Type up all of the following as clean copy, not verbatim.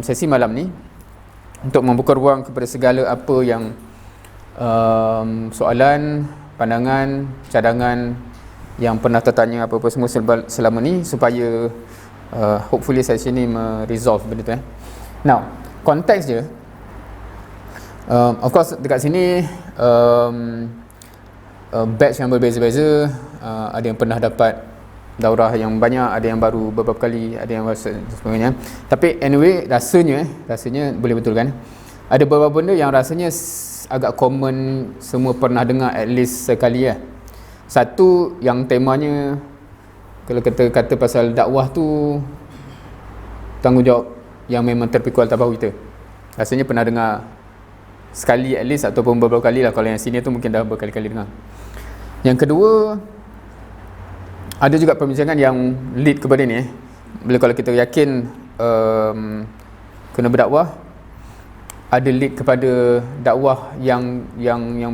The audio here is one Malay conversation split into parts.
sesi malam ni untuk membuka ruang kepada segala apa yang soalan, pandangan, cadangan yang pernah tertanya apa-apa semua selama ni, supaya hopefully sesi ni meresolve benda tu. Now, konteks je, of course dekat sini batch yang berbeza-beza, ada yang pernah dapat daurah yang banyak, ada yang baru beberapa kali, ada yang sebagainya. Tapi anyway, rasanya boleh betulkan, ada beberapa benda yang rasanya agak common, semua pernah dengar at least sekali lah. Satu yang temanya, kalau kita kata pasal dakwah tu, tanggungjawab yang memang terpikul atas bahu kita, rasanya pernah dengar sekali at least, ataupun beberapa kali lah. Kalau yang senior tu mungkin dah berkali-kali dengar. Yang kedua, ada juga perbincangan yang lead kepada ni. Bila kalau kita yakin kena berdakwah, ada lead kepada dakwah yang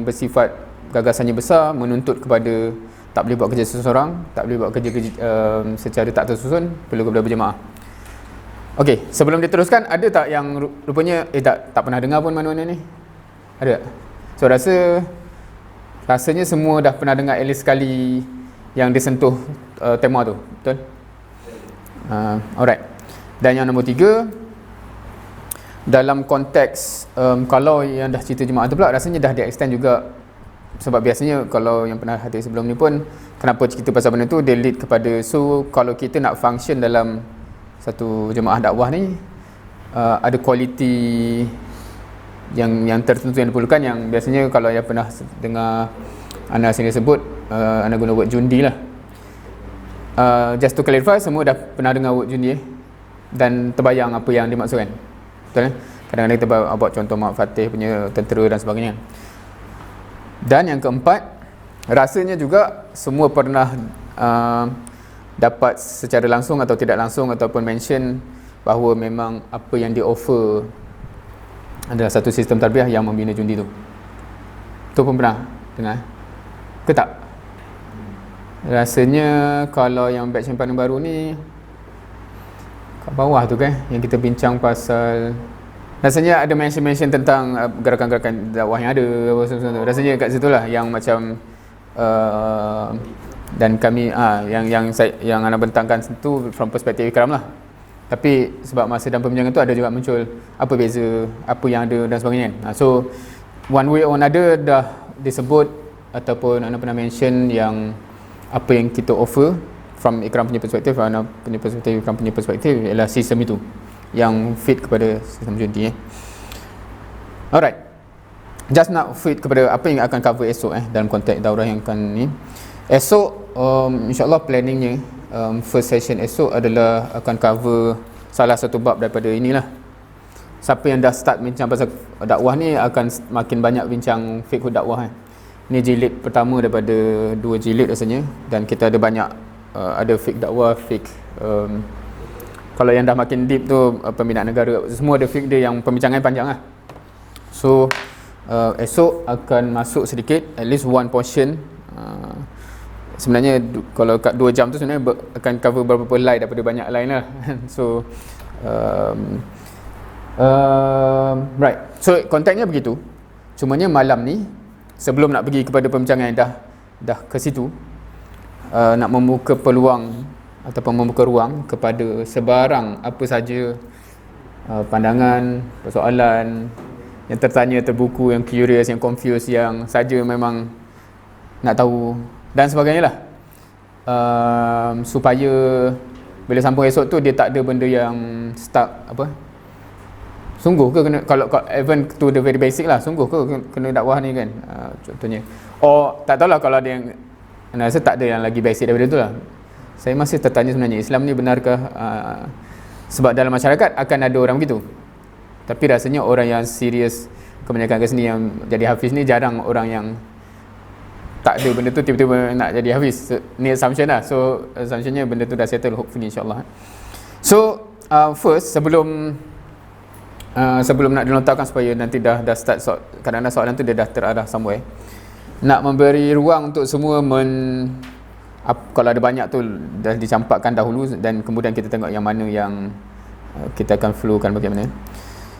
bersifat gagasannya besar, menuntut kepada tak boleh buat kerja seseorang, tak boleh buat kerja secara tak tersusun, perlu kepada berjemaah. Okey, sebelum diteruskan, ada tak yang rupanya tak pernah dengar pun mana-mana ni? Ada tak? So rasanya semua dah pernah dengar at least sekali yang disentuh tema tu, betul? Alright. Dan yang nombor 3, dalam konteks kalau yang dah cerita jemaah tu pula, rasanya dah di-extend juga. Sebab biasanya kalau yang pernah hadir sebelum ni pun, kenapa cerita pasal benda tu, dia lead kepada, so kalau kita nak function dalam satu jemaah dakwah ni, ada kualiti yang tertentu yang diperlukan, yang biasanya kalau yang pernah dengar Ana sini sebut, Ana guna word jundi lah. Just to clarify, semua dah pernah dengar word jundi dan terbayang apa yang dimaksudkan, betul? Kadang-kadang kita buat contoh Mak Fatih punya tentera dan sebagainya. Dan yang keempat, rasanya juga semua pernah dapat secara langsung atau tidak langsung, ataupun mention bahawa memang apa yang di offer adalah satu sistem tarbiyah yang membina jundi tu. Tu pun pernah dengar ke tak? Rasanya kalau yang batch yang paling baru ni, kat bawah tu kan, yang kita bincang pasal, rasanya ada mention tentang gerakan-gerakan dakwah yang ada, rasanya kat situ lah yang macam dan kami yang anak bentangkan tu from perspektif Ikram lah. Tapi sebab masa dalam perbincangan tu ada juga muncul apa beza, apa yang ada dan sebagainya. So one way or another dah disebut ataupun anak pernah mention yang apa yang kita offer from Ikram punya perspektif, anak punya perspektif, Ikram punya perspektif ialah sistem itu yang fit kepada sistem jundi. Alright, just nak fit kepada apa yang akan cover esok dalam konteks daurah yang akan ni. Esok insyaAllah planningnya, first session esok adalah akan cover salah satu bab daripada inilah. Siapa yang dah start bincang pasal dakwah ni akan makin banyak bincang fiqh dakwah. Ni jilid pertama daripada 2 jilid rasanya, dan kita ada banyak ada fiqh dakwah, fiqh kalau yang dah makin deep tu pembinaan negara, semua ada fiqh dia yang pembincangan panjang lah. So esok akan masuk sedikit, at least one portion. Sebenarnya kalau kat 2 jam tu sebenarnya akan cover beberapa line daripada banyak line lah. So right, so kontennya begitu. Cumanya malam ni, sebelum nak pergi kepada pembincangan yang dah ke situ, nak membuka peluang ataupun membuka ruang kepada sebarang apa saja pandangan, persoalan, yang tertanya, terbuku, yang curious, yang confused, yang saja memang nak tahu dan sebagainya lah, supaya bila sambung esok tu dia tak ada benda yang stuck. Apa, sungguh ke kena, kalau even to the very basic lah, sungguh ke kena dakwah ni kan, contohnya. Tak tahulah kalau ada yang, saya rasa tak ada yang lagi basic daripada tu lah. Saya masih tertanya sebenarnya, Islam ni benarkah, sebab dalam masyarakat akan ada orang begitu, tapi rasanya orang yang serius kebanyakan ke sini yang jadi hafiz ni, jarang orang yang tak ada benda tu tiba-tiba nak jadi hafiz. Ni assumption lah. So assumptionnya benda tu dah settle hopefully insyaAllah. So first, sebelum nak dilontarkan supaya nanti dah start kadang-kadang soalan tu dia dah terarah somewhere, nak memberi ruang untuk semua kalau ada banyak tu dah dicampakkan dahulu, dan kemudian kita tengok yang mana yang kita akan flowkan bagaimana.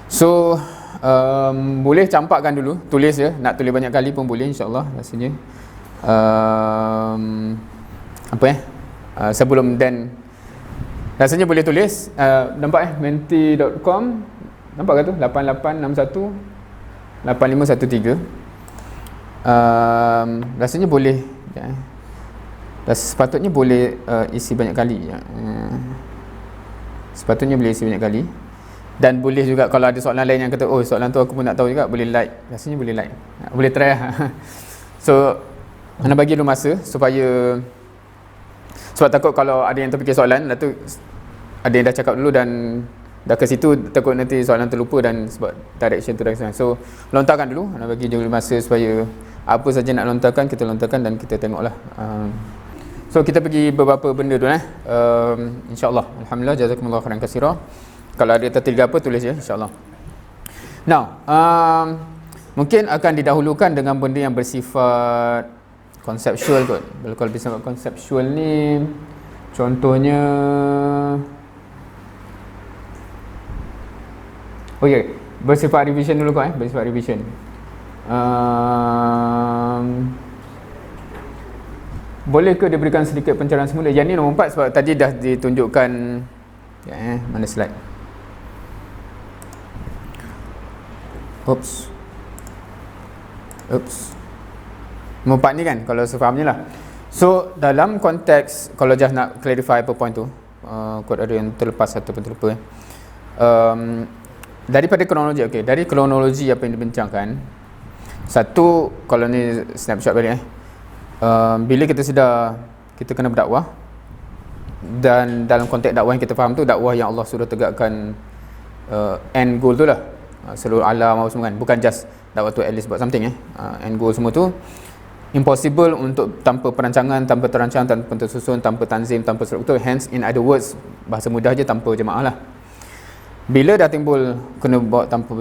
So boleh campakkan dulu, tulis je, nak tulis banyak kali pun boleh insyaAllah rasanya. Sebelum dan rasanya boleh tulis, nampak menti.com, nampak ke tu 8861 8513. Rasanya boleh sepatutnya boleh isi banyak kali sepatutnya boleh isi banyak kali. Dan boleh juga kalau ada soalan lain yang kata oh soalan tu aku pun nak tahu juga, boleh like, rasanya boleh like, boleh try lah. So mana bagi dulu masa supaya, sebab takut kalau ada yang terfikir soalan dah tu ada yang dah cakap dulu dan dah ke situ, takut nanti soalan terlupa dan sebab direction tu dah kesana. So lontarkan dulu, mana bagi dulu masa supaya apa saja nak lontarkan kita lontarkan dan kita tengoklah. So kita pergi beberapa benda dulu insyaAllah. Alhamdulillah, jazakumullah khairan katsira. Kalau ada tertiga apa tulis je insyaAllah. Now mungkin akan didahulukan dengan benda yang bersifat konseptual kot. Kalau bersifat konseptual ni contohnya bersifat revision dulu kot bersifat revision. Boleh ke diberikan sedikit pencerahan semula? Yang ni nombor 4 sebab tadi dah ditunjukkan mana slide. Oops. Nombor 4 ni kan kalau sefahamnya lah. So dalam konteks, kalau just nak clarify apa point tu, kot ada yang terlepas ataupun terlupa. Daripada kronologi, dari kronologi apa yang dibincangkan, satu, kalau ni snapshot balik bila kita sedar kita kena berdakwah, dan dalam konteks dakwah yang kita faham tu dakwah yang Allah sudah tegakkan, end goal tu lah seluruh alam apa semua kan, bukan just dakwah tu at least buat something end goal semua tu impossible untuk tanpa perancangan, tanpa terancang, tanpa tersusun, tanpa tanzim, tanpa struktur. Hence, in other words, bahasa mudah je, tanpa jemaah lah. Bila dah timbul kena buat tanpa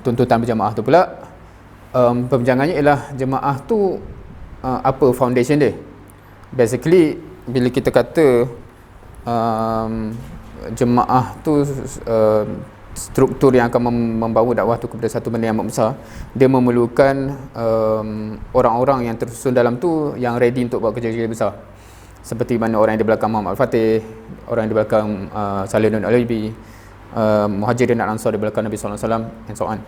tuntutan berjemaah tu pula, perbincangannya ialah jemaah tu apa foundation dia. Basically bila kita kata jemaah tu struktur yang akan membawa dakwah tu kepada satu benda yang besar, dia memerlukan orang-orang yang tersusun dalam tu yang ready untuk buat kerja-kerja besar, seperti mana orang yang di belakang Muhammad Al-Fatih, orang yang di belakang Salih bin Al-Alibi, Muhajirin dan Ansar di belakang Nabi SAW, and so on.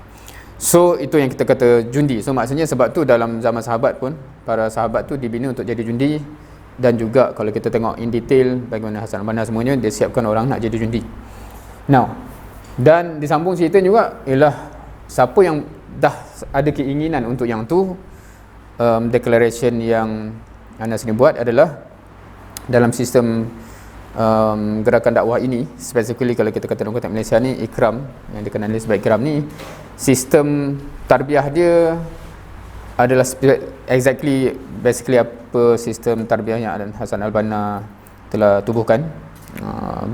So itu yang kita kata jundi. So maksudnya sebab tu dalam zaman sahabat pun, para sahabat tu dibina untuk jadi jundi. Dan juga kalau kita tengok in detail bagaimana Hasan al-Banna semuanya, dia siapkan orang nak jadi jundi. Now, dan disambung cerita juga ialah siapa yang dah ada keinginan untuk yang tu, declaration yang Anas ni buat adalah dalam sistem gerakan dakwah ini, specifically kalau kita kata dalam konteks Malaysia ni, Ikram, yang dikenali sebagai Ikram ni, sistem tarbiyah dia adalah basically apa sistem tarbiyah yang Hasan al-Banna telah tubuhkan,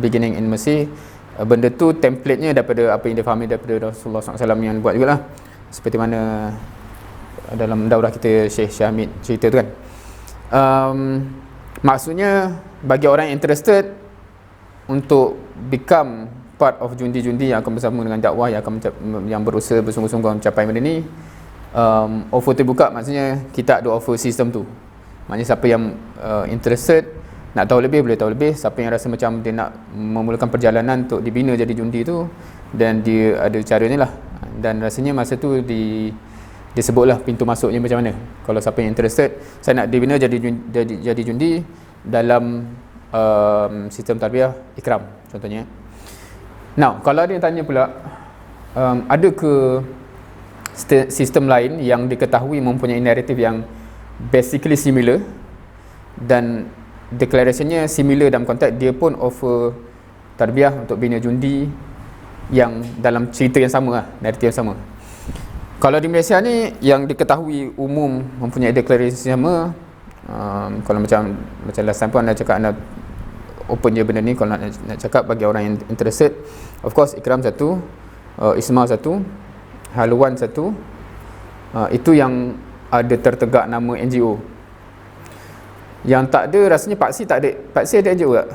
beginning in Mesir. Benda tu template-nya daripada apa yang dia fahami daripada Rasulullah SAW yang buat jugalah, seperti mana dalam daurah kita Syekh Syahmid cerita tu kan. Maksudnya bagi orang yang interested untuk become part of jundi-jundi yang akan bersama dengan dakwah yang berusaha bersungguh-sungguh mencapai benda ni, offer terbuka. Maksudnya kita ada offer sistem tu. Maknanya siapa yang interested nak tahu lebih boleh tahu lebih. Siapa yang rasa macam dia nak memulakan perjalanan untuk dibina jadi jundi tu, dan dia ada cara ni lah. Dan rasanya masa tu disebutlah pintu masuknya macam mana. Kalau siapa yang interested, saya nak dibina jadi jundi dalam sistem tarbiyah Ikram contohnya. Now, kalau ada yang tanya pula, ada ke sistem lain yang diketahui mempunyai naratif yang basically similar dan declarationnya similar dalam konteks dia pun offer tarbiyah untuk bina jundi yang dalam cerita yang sama lah, naratif yang sama. Kalau di Malaysia ni yang diketahui umum mempunyai deklarasi sama, kalau macam last time pun anda cakap, anda open je benda ni kalau nak cakap bagi orang yang interested. Of course Ikram satu, Isma satu, Haluan satu, itu yang ada tertegak nama NGO. Yang tak ada rasanya Paksi tak ada. Paksi ada NGO tak?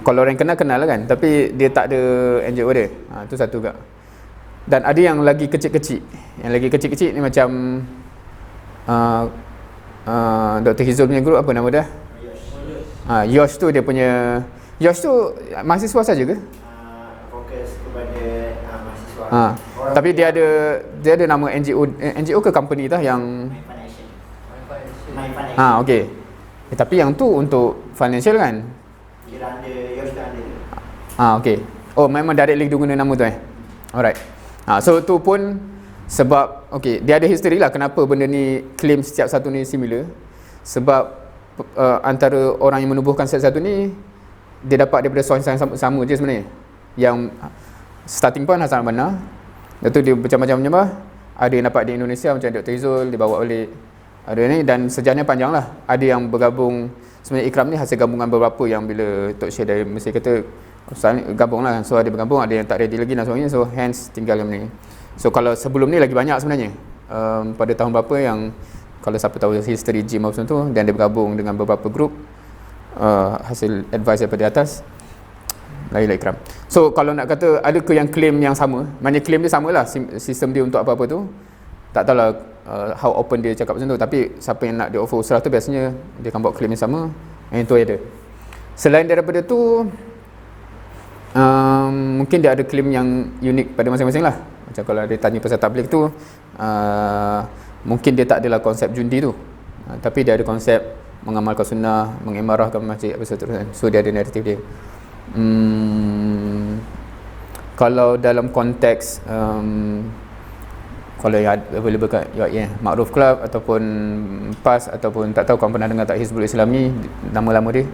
Kalau orang kenal lah kan, tapi dia tak ada NGO dia. Tu satu juga. Dan ada yang lagi kecil-kecil. Yang lagi kecil-kecil ni macam Dr. Hizul punya group, apa nama dia? Yosh tu dia punya. Yosh tu mahasiswa saja ke? Fokus kepada mahasiswa. Tapi dia ada nama NGO ke company tah yang My Financial. Okey. Tapi yang tu untuk financial kan? Dia ada Yosh tu ada. Okey. Oh, memang directly dia guna nama tu Alright. So tu pun sebab dia ada history lah kenapa benda ni claim setiap satu ni similar. Sebab antara orang yang menubuhkan setiap satu ni dia dapat daripada source yang sama je sebenarnya. Yang starting point Hasan Al-Banna. Lepas tu dia macam-macam ada yang dapat di Indonesia macam Dr. Izul dibawa balik. Ada ni, dan sejarahnya panjang lah. Ada yang bergabung. Sebenarnya Ikram ni hasil gabungan beberapa yang bila Tok Syed dari Mesir kata gabung lah. So ada bergabung, ada yang tak ready lagi dan sebagainya. So hence tinggal ni. So kalau sebelum ni lagi banyak sebenarnya. Pada tahun berapa yang kalau siapa tahu history gym apa tu, dan dia bergabung dengan beberapa group hasil advice daripada atas. Lain Ikram. So kalau nak kata ada ke yang claim yang sama, maknanya claim dia samalah sistem dia untuk apa-apa tu. Tak tahulah how open dia cakap macam tu, tapi siapa yang nak dia offer usaha tu biasanya dia akan buat claim yang sama. Yang tu ada. Selain daripada tu mungkin dia ada claim yang unik pada masing-masing lah. Macam kalau dia tanya pasal tabligh tu mungkin dia tak adalah konsep jundi tu, tapi dia ada konsep mengamalkan sunnah, mengimarahkan masjid apa seterusnya. So dia ada naratif dia. Kalau dalam konteks kalau yang available kat Ma'ruf Club ataupun PAS ataupun tak tahu korang pernah dengar tak Hizbul Islam ni, nama lama dia,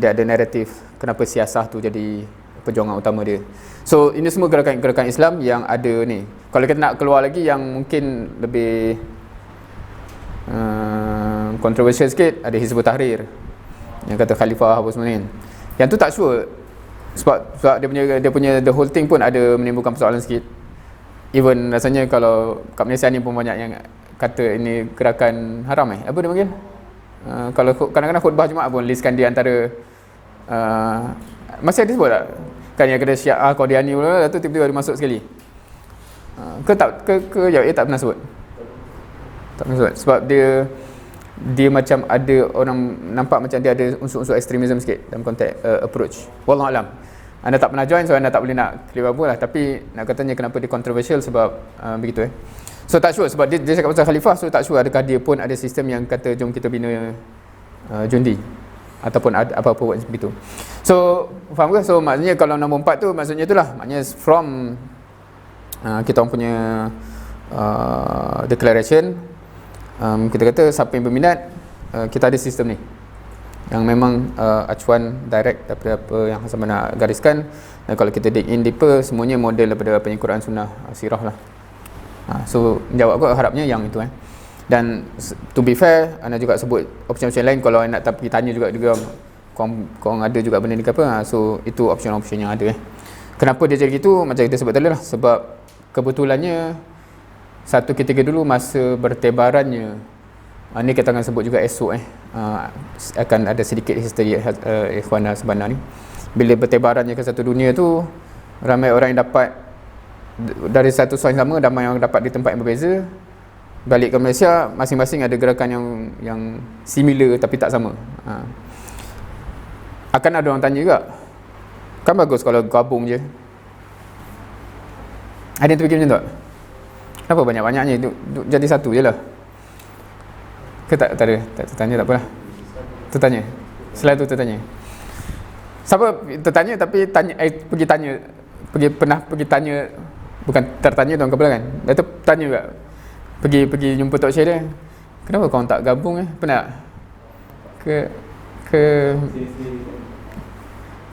dia ada naratif kenapa siasah tu jadi perjuangan utama dia. So ini semua gerakan-gerakan Islam yang ada ni. Kalau kita nak keluar lagi yang mungkin lebih controversial sikit, ada Hizbut Tahrir yang kata khalifah apa semua ni. Yang tu tak sure sebab dia punya the whole thing pun ada menimbulkan persoalan sikit. Even rasanya kalau kat Malaysia ni pun banyak yang kata ini gerakan haram apa dia panggil? Kalau kadang-kadang khutbah Jumaat pun listkan dia antara masih ada sebut tak? Kan yang kena Syiah Qadiani pula tu tiba-tiba ada masuk sekali. Ke tak pernah sebut. Tak pernah sebut sebab dia macam ada orang nampak macam dia ada unsur-unsur ekstremism sikit dalam konteks approach. Wallahu alam. Anda tak pernah join, so anda tak boleh nak clear apa lah. Tapi nak katanya kenapa dia controversial sebab begitu So tak sure sebab dia cakap pasal khalifah, so tak sure adakah dia pun ada sistem yang kata jom kita bina jundi ataupun apa-apa buat begitu. So faham ke? So maksudnya kalau nombor 4 tu maksudnya itulah, maknanya from kita orang punya declaration, kita kata siapa yang berminat, kita ada sistem ni yang memang acuan direct daripada apa yang Hasan Banna gariskan. Dan kalau kita dig in deeper, semuanya model daripada apa yang Quran Sunnah Sirah lah. So jawab aku harapnya yang itu Dan to be fair, anda juga sebut option-option lain. Kalau anda nak pergi tanya juga korang ada juga benda ni ke apa, so itu option-option yang ada Kenapa dia jadi gitu? Macam kita sebut tadi lah, sebab kebetulannya satu ketika dulu masa bertebarannya, ni kita akan sebut juga esok akan ada sedikit history Ikhwan Sebenar ni. Bila bertebarannya ke satu dunia tu, ramai orang yang dapat dari satu source sama, ramai yang dapat di tempat yang berbeza. Balik ke Malaysia, masing-masing ada gerakan yang similar tapi tak sama. Akan ada orang tanya juga, kan bagus kalau gabung je. Ada yang terfikir macam tu tak? Kenapa banyak-banyaknya jadi satu je lah? Ke tak ada? Tak tertanya, tak apalah. Tertanya. Selain tu tertanya. Siapa tertanya tapi pernah pergi tanya, bukan tertanya tuan kepala kan. Dia tu tanya juga. Pergi jumpa Tok Syed dia. Kenapa kau tak gabung Pernah?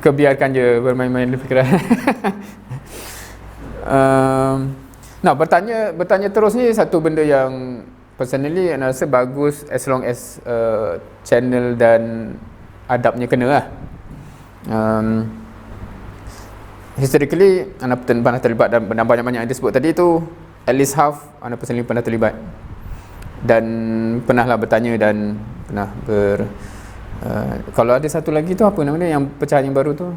Biarkan je bermain-main fikiran. Nah, bertanya terus ni satu benda yang personally saya rasa bagus as long as channel dan adabnya kena lah. Historically anda pernah terlibat dan banyak-banyak yang disebut tadi tu, at least half anda personally pernah terlibat dan pernahlah bertanya dan pernah Kalau ada satu lagi tu apa nama dia yang pecahan yang baru tu?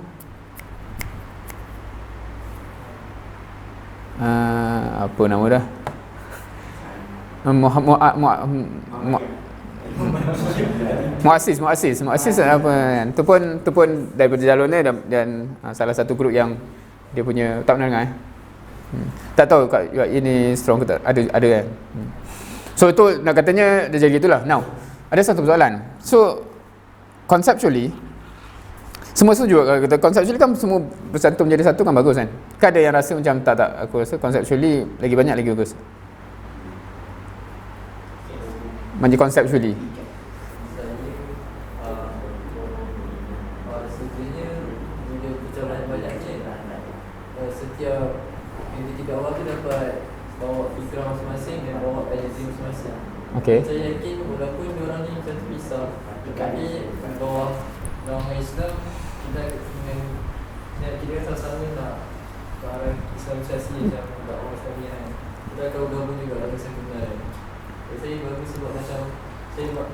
Apa nama dah? Muassis apa kan? Tu pun daripada jalurnya dan salah satu grup yang dia punya tak pernah dengar tak tahu kat ini strong ke tak ada kan. So itu nak katanya dia jadi gitulah. Now ada satu persoalan. So conceptually semua setuju kalau kata conceptually kan semua bersatu menjadi satu kan bagus kan. Kan ada yang rasa macam tak aku rasa conceptually lagi banyak lagi bagus. Macam conceptually setiap individu awal tu dapat bawa fikrah masing-masing dan bawa ideologi masing-masing. Okay. Saya yakin walaupun diorang ni macam terpisah, tapi bawah nama Islam kita dengan sama-sama nak ke arah Islamisasi macam dakwah Islamiah kan. Kita akan gabung juga dalam sebenarnya. Saya bagus sebab macam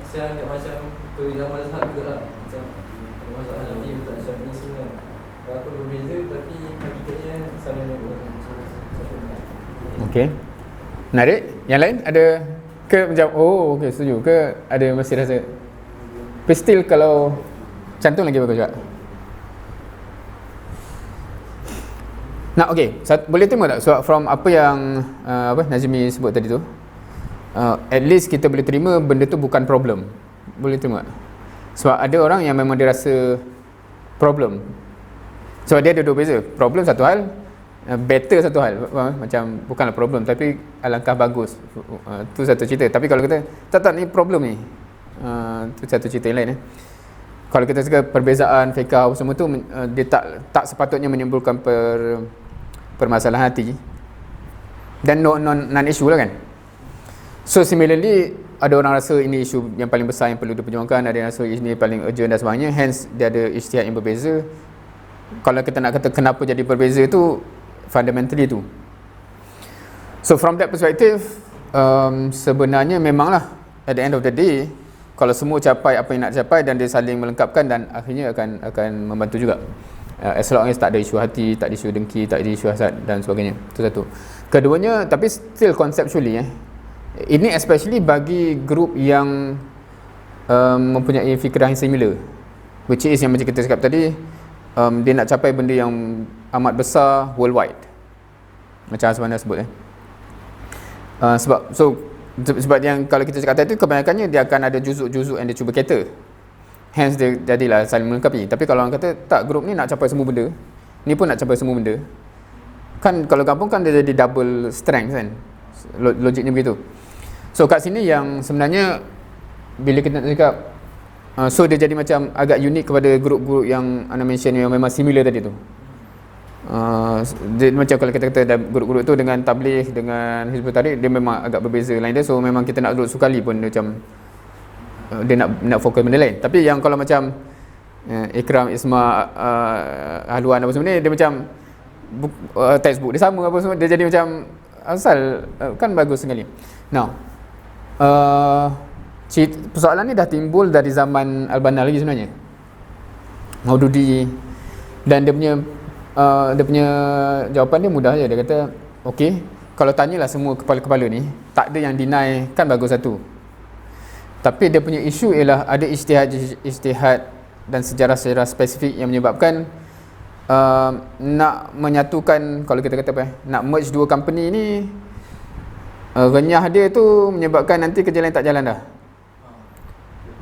saya anggap macam perbezaan mazhab juga lah. Macam mazhab Hanafi tak macam ni semua. Walaupun berbeza tapi hakikatnya saling menggunakan. Okey. Menarik. Yang lain ada ke macam okey setuju ke ada masih rasa pistil kalau cantum lagi bagus juga. Nah okey, boleh terima tak so, from apa yang Nazmi sebut tadi tu? At least kita boleh terima benda tu bukan problem. Boleh terima tak? Sebab ada orang yang memang dia rasa problem. Sebab dia ada dua beza. Problem satu hal, better satu hal. Macam bukanlah problem tapi alangkah bagus. Tu satu cerita. Tapi kalau kita tak ni problem ni. Tu satu cerita yang lain. Kalau kita cakap perbezaan fiqh semua tu dia tak sepatutnya menimbulkan permasalahan hati. Dan non issue lah kan. So similarly ada orang rasa ini isu yang paling besar yang perlu diperjuangkan, ada yang rasa ini paling urgent dan sebagainya. Hence dia ada ijtihad yang berbeza. Kalau kita nak kata kenapa jadi berbeza tu fundamentally tu. So from that perspective sebenarnya memanglah at the end of the day kalau semua capai apa yang nak capai dan dia saling melengkapkan dan akhirnya akan membantu juga. As long as tak ada isu hati, tak ada isu dengki, tak ada isu hasad dan sebagainya. Itu satu. Keduanya tapi still conceptually ini especially bagi grup yang mempunyai fikiran yang similar, which is yang macam kita cakap tadi, dia nak capai benda yang amat besar worldwide macam Asmana sebut sebab yang kalau kita cakap tadi tu kebanyakannya dia akan ada juzuk-juzuk yang dia cuba cater, hence dia jadilah saling melengkapi. Tapi kalau orang kata tak, grup ni nak capai semua benda, ni pun nak capai semua benda, kan kalau kampung kan dia jadi double strength kan, logiknya begitu. So kat sini yang sebenarnya bila kita nak cakap so dia jadi macam agak unik kepada grup-grup yang anda mention yang memang similar tadi tu. Dia macam kalau kita kata grup-grup tu dengan Tabligh, dengan Hizbut Tahrir, dia memang agak berbeza lain dia. So memang kita nak duduk sukali pun dia macam dia nak fokus benda lain. Tapi yang kalau macam Ikram, Isma, Haluan apa semua ni, dia macam textbook dia sama apa semua, dia jadi macam asal kan bagus sekali. Now persoalan ni dah timbul dari zaman Al-Banna lagi sebenarnya, Maududi, dan dia punya jawapan dia mudah je. Dia kata okey, kalau tanyalah semua kepala-kepala ni, tak ada yang deny kan bagus satu. Tapi dia punya isu ialah ada ijtihad dan sejarah-sejarah spesifik yang menyebabkan nak menyatukan, kalau kita kata nak merge dua company ni, renyah dia tu menyebabkan nanti kerja lain tak jalan dah.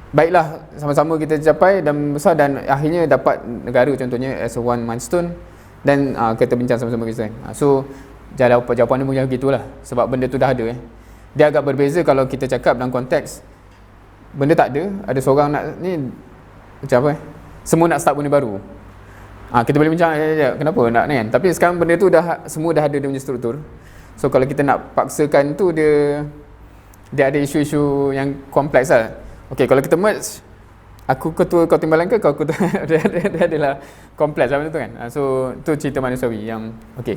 Baiklah, sama-sama kita capai dan besar dan akhirnya dapat negara contohnya as a one milestone dan kita bincang sama-sama kita. So jawapan dia punya begitulah, sebab benda tu dah ada. Dia agak berbeza kalau kita cakap dalam konteks benda tak ada seorang nak ni macam apa semua nak start benda baru. Kita boleh bincang kenapa nak ni kan. Tapi sekarang benda tu semua dah ada dia punya struktur. So kalau kita nak paksakan tu dia ada isu-isu yang kompleks lah. Okey, kalau kita merge, aku ketua kau timbalan ke kau ketua dia adalah kompleks lah benda tu kan. So tu cerita manusiawi yang okey.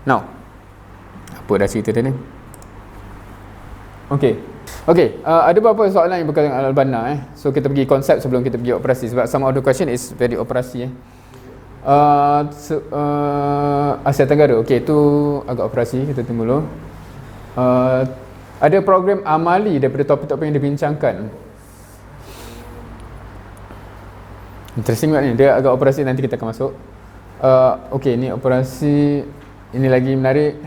Now apa dah cerita dia ni? Okey. Okay, ada beberapa soalan yang berkaitan dengan Al-Banna So kita pergi konsep sebelum kita pergi operasi, sebab some of the question is very operasi Asia Tenggara, okay, itu agak operasi, kita tunggu dulu. Ada program amali daripada topik-topik yang dibincangkan. Interesting banget ni, dia agak operasi, nanti kita akan masuk. Okay, ni operasi, ini lagi menarik.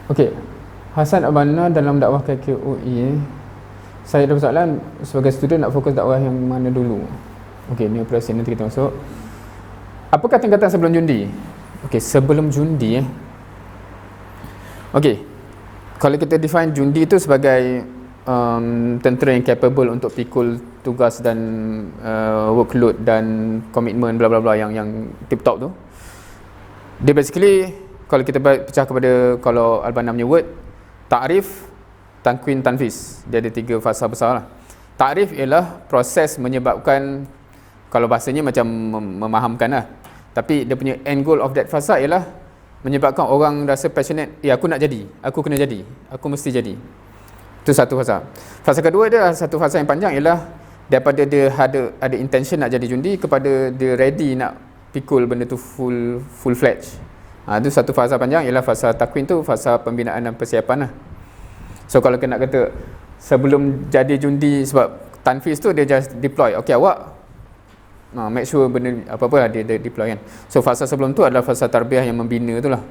Okay, Hasan Al-Banna dalam dakwah KKUI. Saya ada persoalan, sebagai student nak fokus dakwah yang mana dulu? Okey, ni operasi, nanti kita masuk. Apakah tingkatan sebelum jundi? Okey, sebelum jundi Okey, kalau kita define jundi itu sebagai tentera yang capable untuk pikul tugas dan workload dan komitmen bla bla bla yang tip top tu. Dia basically, kalau kita pecah kepada, kalau Al-Banna punya word, ta'rif, tankwin, tanfiz. Dia ada 3 fasa besar lah. Ta'rif ialah proses menyebabkan, kalau bahasanya macam memahamkan lah, tapi dia punya end goal of that fasa ialah menyebabkan orang rasa passionate, aku nak jadi, aku kena jadi, aku mesti jadi. Itu satu fasa. Fasa kedua dia satu fasa yang panjang, ialah daripada dia ada intention nak jadi jundi kepada dia ready nak pikul benda tu full fledged. Itu satu fasa panjang, ialah fasa takwin tu, fasa pembinaan dan persiapan lah. So kalau kita nak kata sebelum jadi jundi, sebab tanfiz tu dia just deploy, okay awak make sure benda apa-apa lah dia deploy kan. So fasa sebelum tu adalah fasa tarbiyah yang membina tu lah,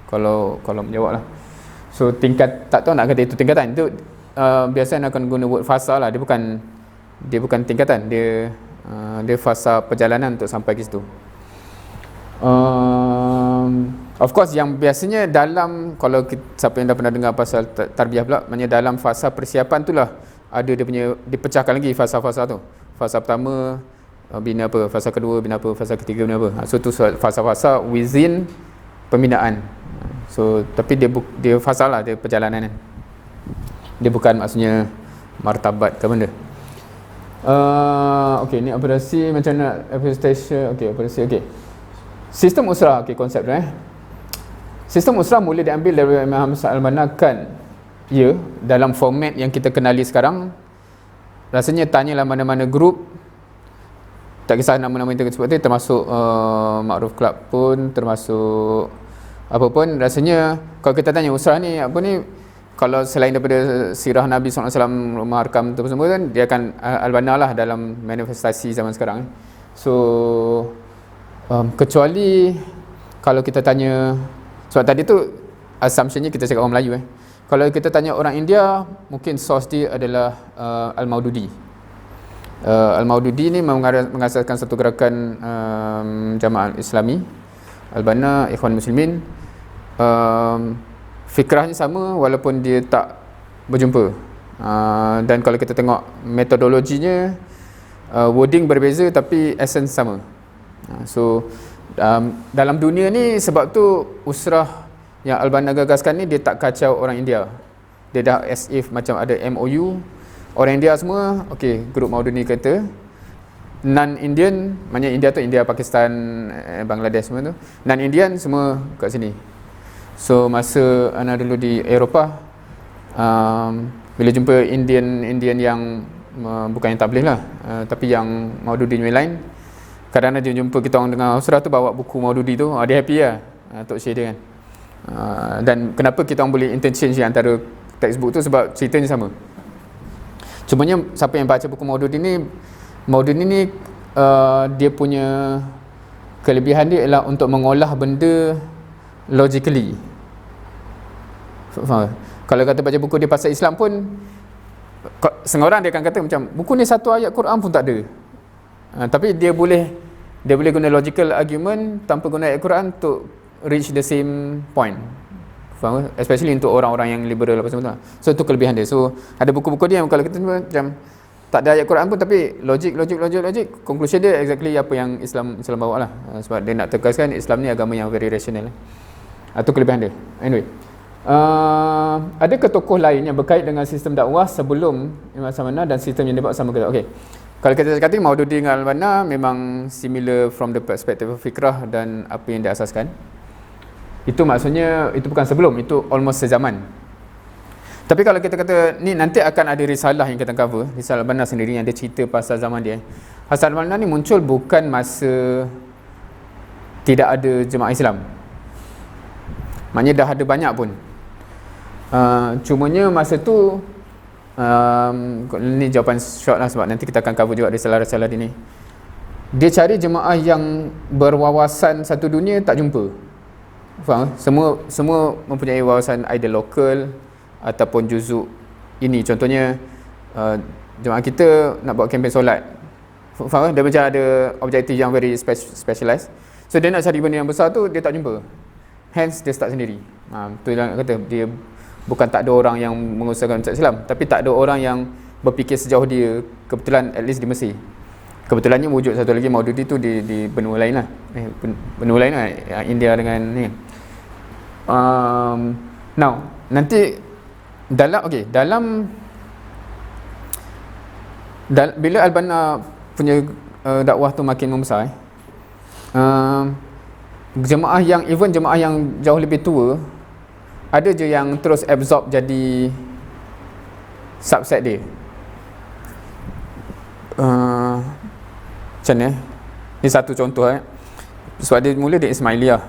kalau menjawab lah. So tingkat, tak tahu nak kata itu tingkatan, itu biasanya akan guna word fasa lah, dia bukan tingkatan, dia fasa perjalanan untuk sampai ke situ. Of course yang biasanya dalam, kalau siapa yang dah pernah dengar pasal tarbiyah pula, maknanya dalam fasa persiapan tu lah ada dia punya, dipecahkan lagi fasa-fasa tu. Fasa pertama bina apa, fasa kedua bina apa, fasa ketiga bina apa. So tu fasa-fasa within pembinaan. So tapi dia fasa lah, dia perjalanan kan. Dia bukan maksudnya martabat ke benda. Okay, ni operasi macam mana, station. Okay, operasi, okay. Sistem usrah, okay, konsep tu Sistem usrah mula diambil dari Imam Hasan Al-Banna kan, ya, dalam format yang kita kenali sekarang. Rasanya tanyalah mana-mana grup, tak kisah nama-nama yang sebut tu, termasuk Ma'ruf Club pun, termasuk apa pun, rasanya kalau kita tanya usrah ni apa ni, kalau selain daripada sirah Nabi SAW, rumah arkam tu semua kan, dia akan Al-Banna lah dalam manifestasi zaman sekarang. So kecuali kalau kita tanya, sebab tadi tu assumptionnya kita cakap orang Melayu kalau kita tanya orang India, mungkin source dia adalah Al-Maududi. Al-Maududi ni mengasaskan satu gerakan Jamaah Islami, Al-Banna, Ikhwan Muslimin. Fikrahnya sama walaupun dia tak berjumpa. Dan kalau kita tengok metodologinya, wording berbeza tapi essence sama. So dalam dunia ni, sebab tu usrah yang Al-Banna gagaskan ni, dia tak kacau orang India. Dia dah as if macam ada MOU, orang India semua, okay, grup Maududi kata non-Indian, maknanya India tu India, Pakistan, Bangladesh semua tu, non-Indian semua kat sini. So masa anak dulu di Eropah, bila jumpa Indian yang bukan yang tabligh lah, tapi yang Maududi lain, kadang-kadang dia jumpa kita orang dengan usrah tu bawa buku Maududi tu, dia happy lah, Tok Syekh dia kan. Dan kenapa kita orang boleh interchange antara textbook tu, sebab ceritanya sama. Cumanya siapa yang baca buku Maududi ni dia punya kelebihan dia ialah untuk mengolah benda logically. Kalau kata baca buku dia pasal Islam pun, setengah orang dia akan kata macam buku ni satu ayat Quran pun tak ada. Tapi dia boleh guna logical argument tanpa guna ayat Quran untuk reach the same point. Faham? Especially untuk orang-orang yang liberal apa semua tu. So itu kelebihan dia. So ada buku-buku dia yang kalau kita macam tak ada ayat Quran pun, tapi logik, conclusion dia exactly apa yang Islam bawa lah. Sebab dia nak tegaskan Islam ni agama yang very rational. Itu kelebihan dia. Anyway, adakah tokoh lain yang berkait dengan sistem dakwah sebelum Imam Hasan Al-Banna dan sistem yang dibawa sama ke? Okey. Kalau kita kata Maududi dengan Al-Banna memang similar from the perspective of fikrah dan apa yang dia asaskan. Itu maksudnya itu bukan sebelum, itu almost sezaman. Tapi kalau kita kata ni nanti akan ada risalah yang kita cover, risalah Banna sendiri yang dia cerita pasal zaman dia. Hassan Banna ni muncul bukan masa tidak ada jemaah Islam. Maknanya dah ada banyak pun. Cumanya masa tu ni jawapan short lah sebab nanti kita akan cover juga risalah-risalah dia ni. Dia cari jemaah yang berwawasan satu dunia tak jumpa. Faham? Semua mempunyai wawasan either lokal ataupun juzuk ini. Contohnya jemaah kita nak buat kempen solat. Faham? Dia macam ada objektif yang very specialized. So dia nak cari benda yang besar tu dia tak jumpa. Hence dia start sendiri. Tu yang nak kata dia bukan tak ada orang yang mengusahakan umat Islam, tapi tak ada orang yang berfikir sejauh dia. Kebetulan at least di Mesir. Kebetulannya wujud satu lagi Maududi tu di benua lain lah. Benua lain lah, India dengan ni. Now, nanti dalam bila Al-Banna punya dakwah tu makin membesar, jemaah yang jauh lebih tua ada je yang terus absorb jadi subset dia. Macam ni, ni satu contoh sebab dia mula dia Ismailiyah,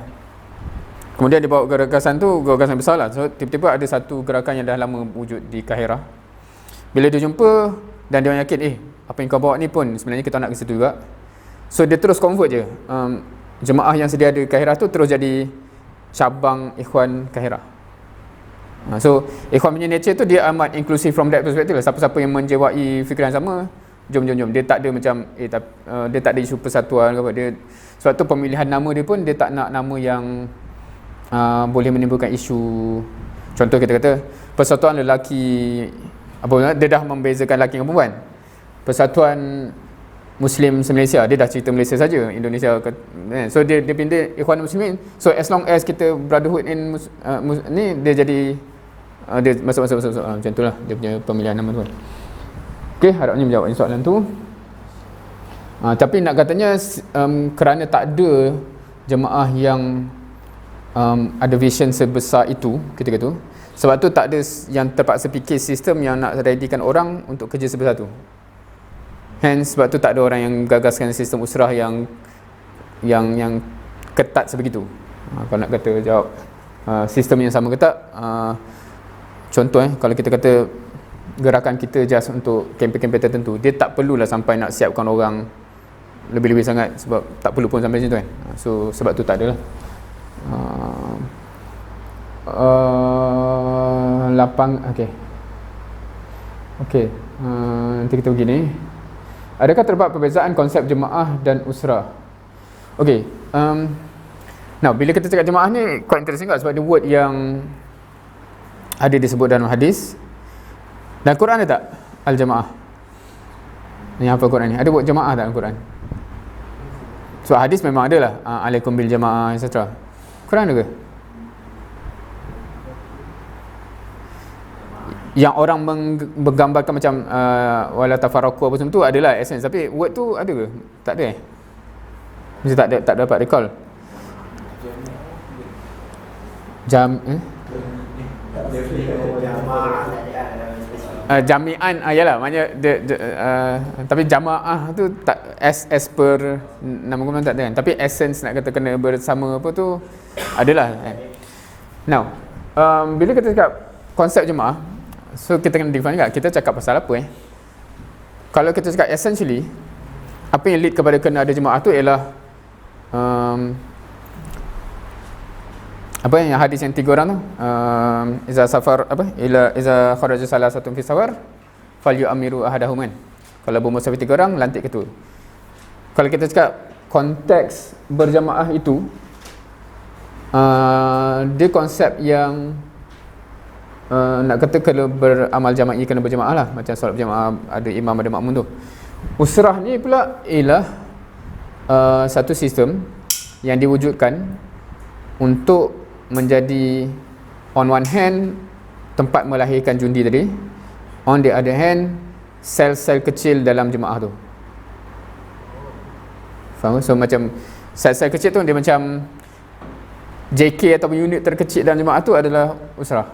kemudian dia bawa gerakan besar lah. So tiba-tiba ada satu gerakan yang dah lama wujud di Kahirah. Bila dia jumpa dan dia yakin apa yang kau bawa ni pun sebenarnya kita nak ke situ juga. So dia terus convert je. Jemaah yang sedia ada Kahirah tu terus jadi cabang Ikhwan Kahirah. So Ikhwan punya nature tu dia amat inclusive from that perspective lah. Siapa-siapa yang menjewai fikiran sama, jom. Dia tak ada macam dia tak ada isu persatuan ke apa. Dia sebab tu pemilihan nama dia pun dia tak nak nama yang boleh menimbulkan isu. Contoh kita kata persatuan lelaki dia dah membezakan lelaki dengan perempuan. Persatuan Muslim se-Malaysia, dia dah cerita Malaysia saja, Indonesia so dia pindah Ikhwan Muslimin. So as long as kita brotherhood in ni dia jadi dia masuk macam itulah dia punya pemilihan nama tu. Okey, harapnya menjawab soalan tu. Tapi nak katanya kerana tak ada jemaah yang ada vision sebesar itu ketika tu, sebab tu tak ada yang terpaksa fikir sistem yang nak readykan orang untuk kerja sebesar tu. Hence sebab tu tak ada orang yang gagaskan sistem usrah yang ketat sebegitu. Kalau nak kata jawab sistem yang sama ketat, contoh kalau kita kata gerakan kita just untuk kempen-kempen tertentu, dia tak perlulah sampai nak siapkan orang lebih-lebih sangat, sebab tak perlu pun sampai macam tu kan. So sebab tu tak ada lah. Okey. Nanti kita begini. Adakah terdapat perbezaan konsep jemaah dan usrah? Okey. Now bila kita cakap jemaah ni quite interesting juga, sebab dia word yang ada disebut dalam hadis. Dan Quran ada tak? Al-Jamaah. Ni apa Quran ni? Ada word jemaah tak dalam Quran? Sebab hadis memang ada lah. Alaikum bil jamaah etc. Quran ada ke? Yang orang menggambarkan macam wala tafarraqu apa semua tu adalah essence, tapi word tu ada ke? Tak ada mesti tak dapat recall. Jami'an yalah, maknanya tapi jamaah tu tak as per nama guna tak ada kan, tapi essence nak kata kena bersama apa tu adalah kan. Now bila kita cakap konsep jemaah, so kita kena define juga kita cakap pasal apa Kalau kita cakap essentially apa yang lead kepada kena ada jemaah tu ialah apa yang hadis yang 3 orang tu, iza safar iza kharaja salah satu fi safar falyu'amiru ahadahum kan. Kalau bermusafir 3 orang, lantik ketua. Kalau kita cakap konteks berjamaah itu, dia konsep yang nak kata kalau beramal jama'i kena berjamaah lah, macam solat berjamaah ada imam ada makmum tu. Usrah ni pula ialah satu sistem yang diwujudkan untuk menjadi on one hand tempat melahirkan jundi tadi, on the other hand sel-sel kecil dalam jemaah tu. Faham? So macam sel-sel kecil tu dia macam JK ataupun unit terkecil dalam jemaah tu adalah usrah.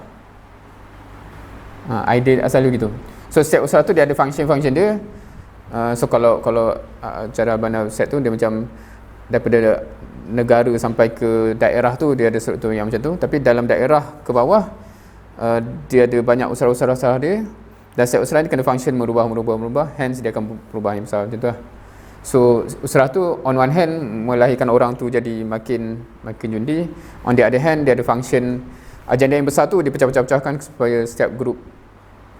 Idea selalu gitu. So setiap usrah tu dia ada function dia. So kalau cara Al-Banna set tu dia macam daripada negara sampai ke daerah tu dia ada struktur yang macam tu, tapi dalam daerah ke bawah dia ada banyak usrah-usrah dia, dan setiap usrah ni kena function merubah, hence dia akan perubahan yang besar macam tu lah. So usrah tu on one hand melahirkan orang tu jadi makin jundi, on the other hand dia ada function agenda yang besar tu dipecah-pecahkan supaya setiap grup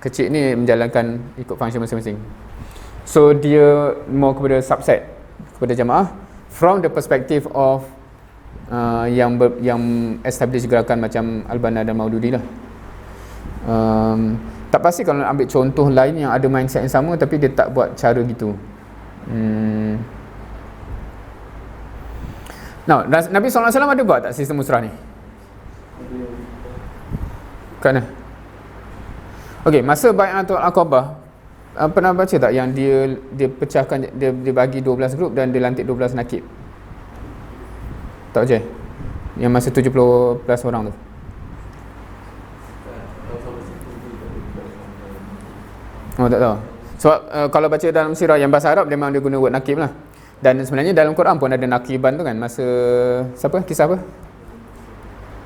kecil ni menjalankan ikut function masing-masing. So dia more kepada subset kepada jamaah from the perspective of yang establish gerakan macam Al-Banna dan Maududi lah. Tak pasti kalau nak ambil contoh lain yang ada mindset yang sama tapi dia tak buat cara gitu. Now, Nabi SAW ada buat tak sistem usrah ni? Kan? Okey, masa Bai'atul Aqabah pernah baca tak yang dia pecahkan, dia bagi 12 grup dan dia lantik 12 nakib? Tak baca? Yang masa 70 plus orang tu. Oh, tak tahu. Sebab kalau baca dalam sirah yang bahasa Arab memang dia guna word nakib lah. Dan sebenarnya dalam Quran pun ada nakiban tu kan, masa siapa? Kisah apa?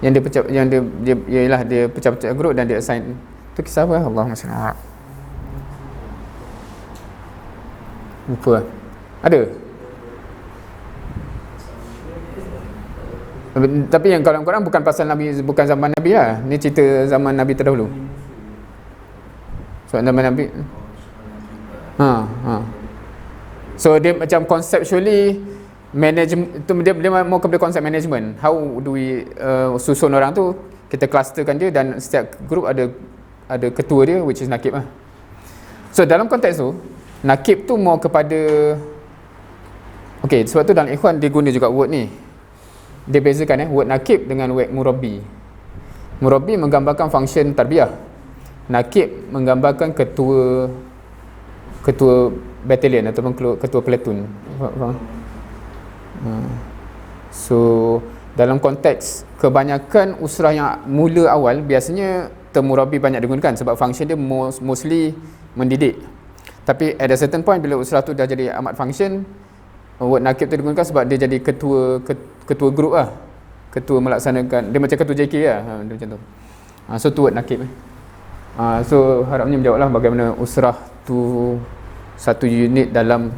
Yang dia pecah, yang dia pecah-pecah grup dan dia assign. Tu kisah apa? Allahumma salli ala. Lupa. Ada. Tapi yang kalau Quran bukan pasal Nabi, bukan zaman Nabi lah. Ni cerita zaman Nabi terdahulu. Sebab zaman Nabi So dia macam conceptually management tu, dia mau kepada konsep management. How do we susun orang tu, kita clusterkan dia dan setiap group ada ketua dia which is nakib lah. So dalam konteks tu nakib tu mau kepada, okay, sebab tu dalam ikhwan dia guna juga word ni. Dia bezakan word nakib dengan word murabbi. Murabbi menggambarkan function tarbiyah. Nakib menggambarkan ketua battalion ataupun ketua platoon. Faham? So dalam konteks kebanyakan usrah yang mula awal biasanya term murabbi banyak digunakan sebab function dia mostly mendidik. Tapi at a certain point bila usrah tu dah jadi amat function, word nakib tu digunakan sebab dia jadi ketua grup lah, ketua melaksanakan, dia macam ketua JK lah, dia macam tu. So tu word nakib. So harapnya menjawab lah bagaimana usrah tu satu unit dalam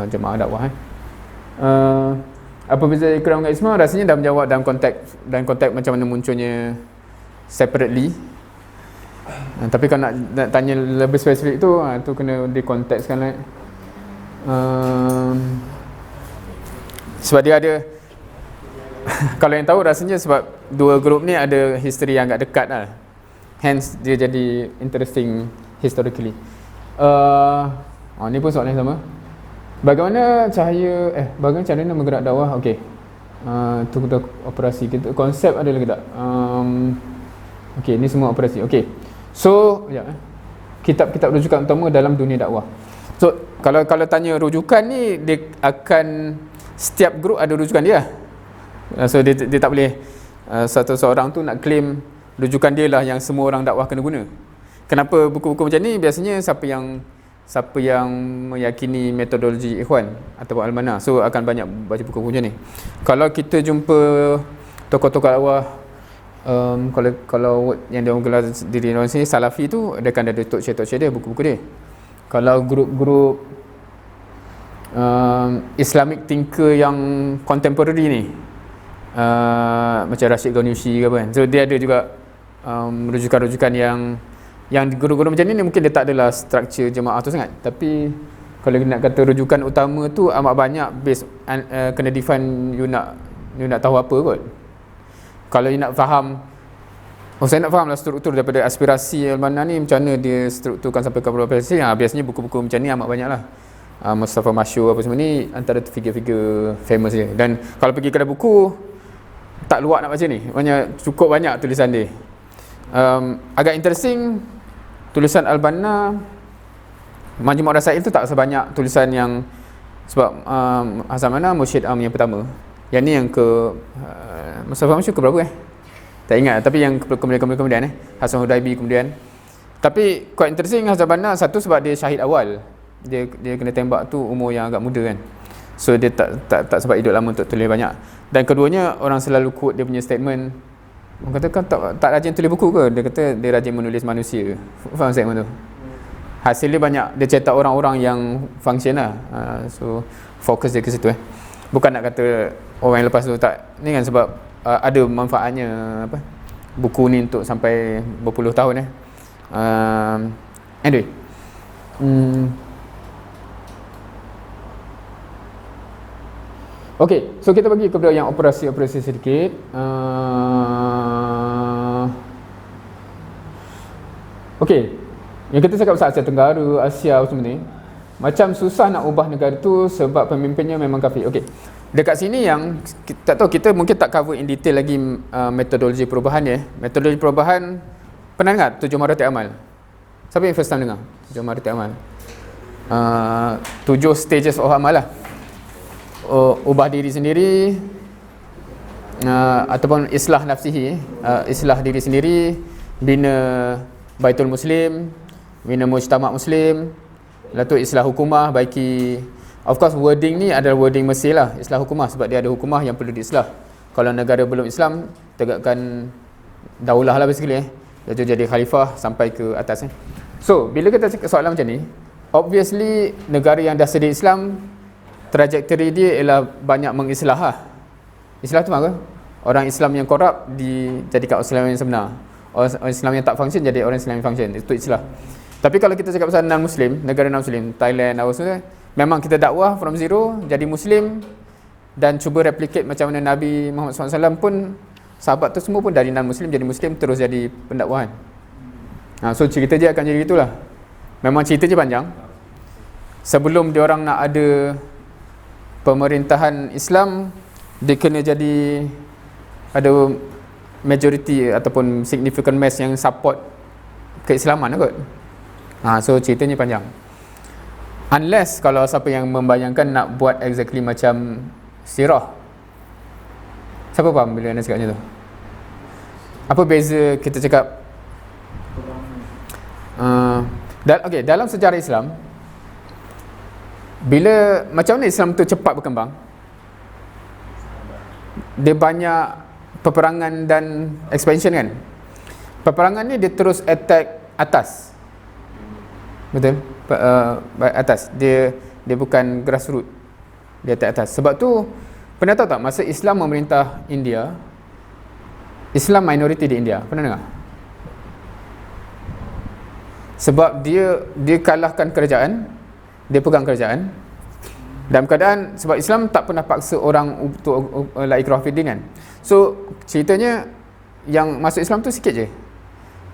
jemaah dakwah. Apa beza Ikram dengan Ismail? Rasanya dah menjawab dalam konteks macam mana munculnya separately. Tapi kalau nak tanya lebih spesifik tu, tu kena dikontekskan lah. Sebab dia ada kalau yang tahu rasanya sebab dua grup ni ada history yang agak dekat lah. Hence dia jadi interesting historically. Ni pun soalan yang sama. Bagaimana bagaimana caranya menggerak dakwah? Okey. Tu kita operasi kita. Konsep ada lagi tak? Okey, ni semua operasi. Okey. So, kitab-kitab rujukan utama dalam dunia dakwah. So, kalau tanya rujukan ni, dia akan setiap grup ada rujukan dia. So dia tak boleh satu seorang tu nak claim rujukan dia lah yang semua orang dakwah kena guna. Kenapa buku-buku macam ni? Biasanya siapa yang meyakini metodologi Ikhwan ataupun Al-Banna, so akan banyak baca buku-buku macam ni. Kalau kita jumpa tokoh-tokoh dakwah, kalau yang dia gelar diri orang sini Salafi tu, dia akan ada talk share dia, buku-buku dia. Kalau grup-grup Islamic thinker yang contemporary ni, macam Rashid Ghannouchi ke apa kan, so dia ada juga rujukan-rujukan yang guru-guru macam ni mungkin dia tak adalah struktur jemaah tu sangat, tapi kalau nak kata rujukan utama tu amat banyak based kena define you nak tahu apa kot. Kalau you nak faham, saya nak faham lah struktur daripada aspirasi Al-Banna ni macam mana dia strukturkan sampai ke beberapa aspirasi, biasanya buku-buku macam ni amat banyak lah. Mustafa Masyur apa semua ni antara figure-figure famous dia. Dan kalau pergi kedai buku tak luak nak baca ni, cukup banyak tulisan dia. Agak interesting, tulisan Al-Banna Majmu' Rasail tu tak sebanyak tulisan yang, sebab Hasan Banna Mursyid Am yang pertama, yang ni yang ke Mustafa Masyur ke berapa tak ingat, tapi yang kemudian Hasan Hudaibi kemudian. Tapi quite interesting Hazrat Banna, satu sebab dia syahid awal. Dia kena tembak tu umur yang agak muda kan. So dia tak sebab hidup lama untuk tulis banyak. Dan keduanya orang selalu quote dia punya statement. Orang kata kan tak rajin tulis buku ke? Dia kata dia rajin menulis manusia. Faham statement tu? Hasil dia banyak, dia cetak orang-orang yang function lah. So fokus dia ke situ Bukan nak kata orang yang lepas tu tak ni kan, sebab ada manfaatnya buku ni untuk sampai berpuluh tahun anyway. Okay, so kita bagi kepada yang operasi sedikit. Okay, yang kita cakap pasal Asia Tenggara, Asia semua ni, macam susah nak ubah negara tu sebab pemimpinnya memang kafir. Okay, dekat sini yang tak tahu, kita mungkin tak cover in detail lagi metodologi perubahan dia. Metodologi perubahan, pernah dengar 7 Marati Amal? Siapa yang first time dengar 7 Marati Amal? 7 stages of amal lah. Ubah diri sendiri, ataupun islah nafsihi, islah diri sendiri, bina Baitul Muslim, bina mujtama' Muslim, lalu islah hukumah, baiki. Of course wording ni adalah wording Mesir lah, islah hukumah, sebab dia ada hukumah yang perlu diislah. Kalau negara belum Islam, tegakkan daulah lah basically lalu jadi khalifah sampai ke atas So bila kita cakap soalan macam ni, obviously negara yang dah sedia Islam, trajektori dia ialah banyak mengislah lah. Islah tu apa? Orang Islam yang korup dijadikan orang Islam yang sebenar. Orang Islam yang tak function jadi orang Islam yang function. Itu islah. Tapi kalau kita cakap pasal non-Muslim, negara non-Muslim, Thailand, semua, memang kita dakwah from zero, jadi Muslim dan cuba replicate macam mana Nabi Muhammad SAW pun, sahabat tu semua pun dari non-Muslim jadi Muslim, terus jadi pendakwahan. So cerita dia akan jadi itulah. Memang cerita je panjang. Sebelum dia orang nak ada pemerintahan Islam, dia kena jadi ada majority ataupun significant mass yang support keislaman kot. So ceritanya panjang. Unless kalau siapa yang membayangkan nak buat exactly macam sirah. Siapa faham bila nak cakap macam tu? Apa beza kita cakap okay, dalam sejarah Islam, bila macam mana Islam tu cepat berkembang, dia banyak peperangan dan expansion kan. Peperangan ni dia terus attack atas, betul? Atas, dia bukan grassroots, dia attack atas. Sebab tu pernah tahu tak masa Islam memerintah India, Islam minoriti di India, pernah dengar? Sebab dia kalahkan kerajaan, dia pegang kerajaan dalam keadaan sebab Islam tak pernah paksa orang untuk la ikrah fid din kan. So ceritanya yang masuk Islam tu sikit je.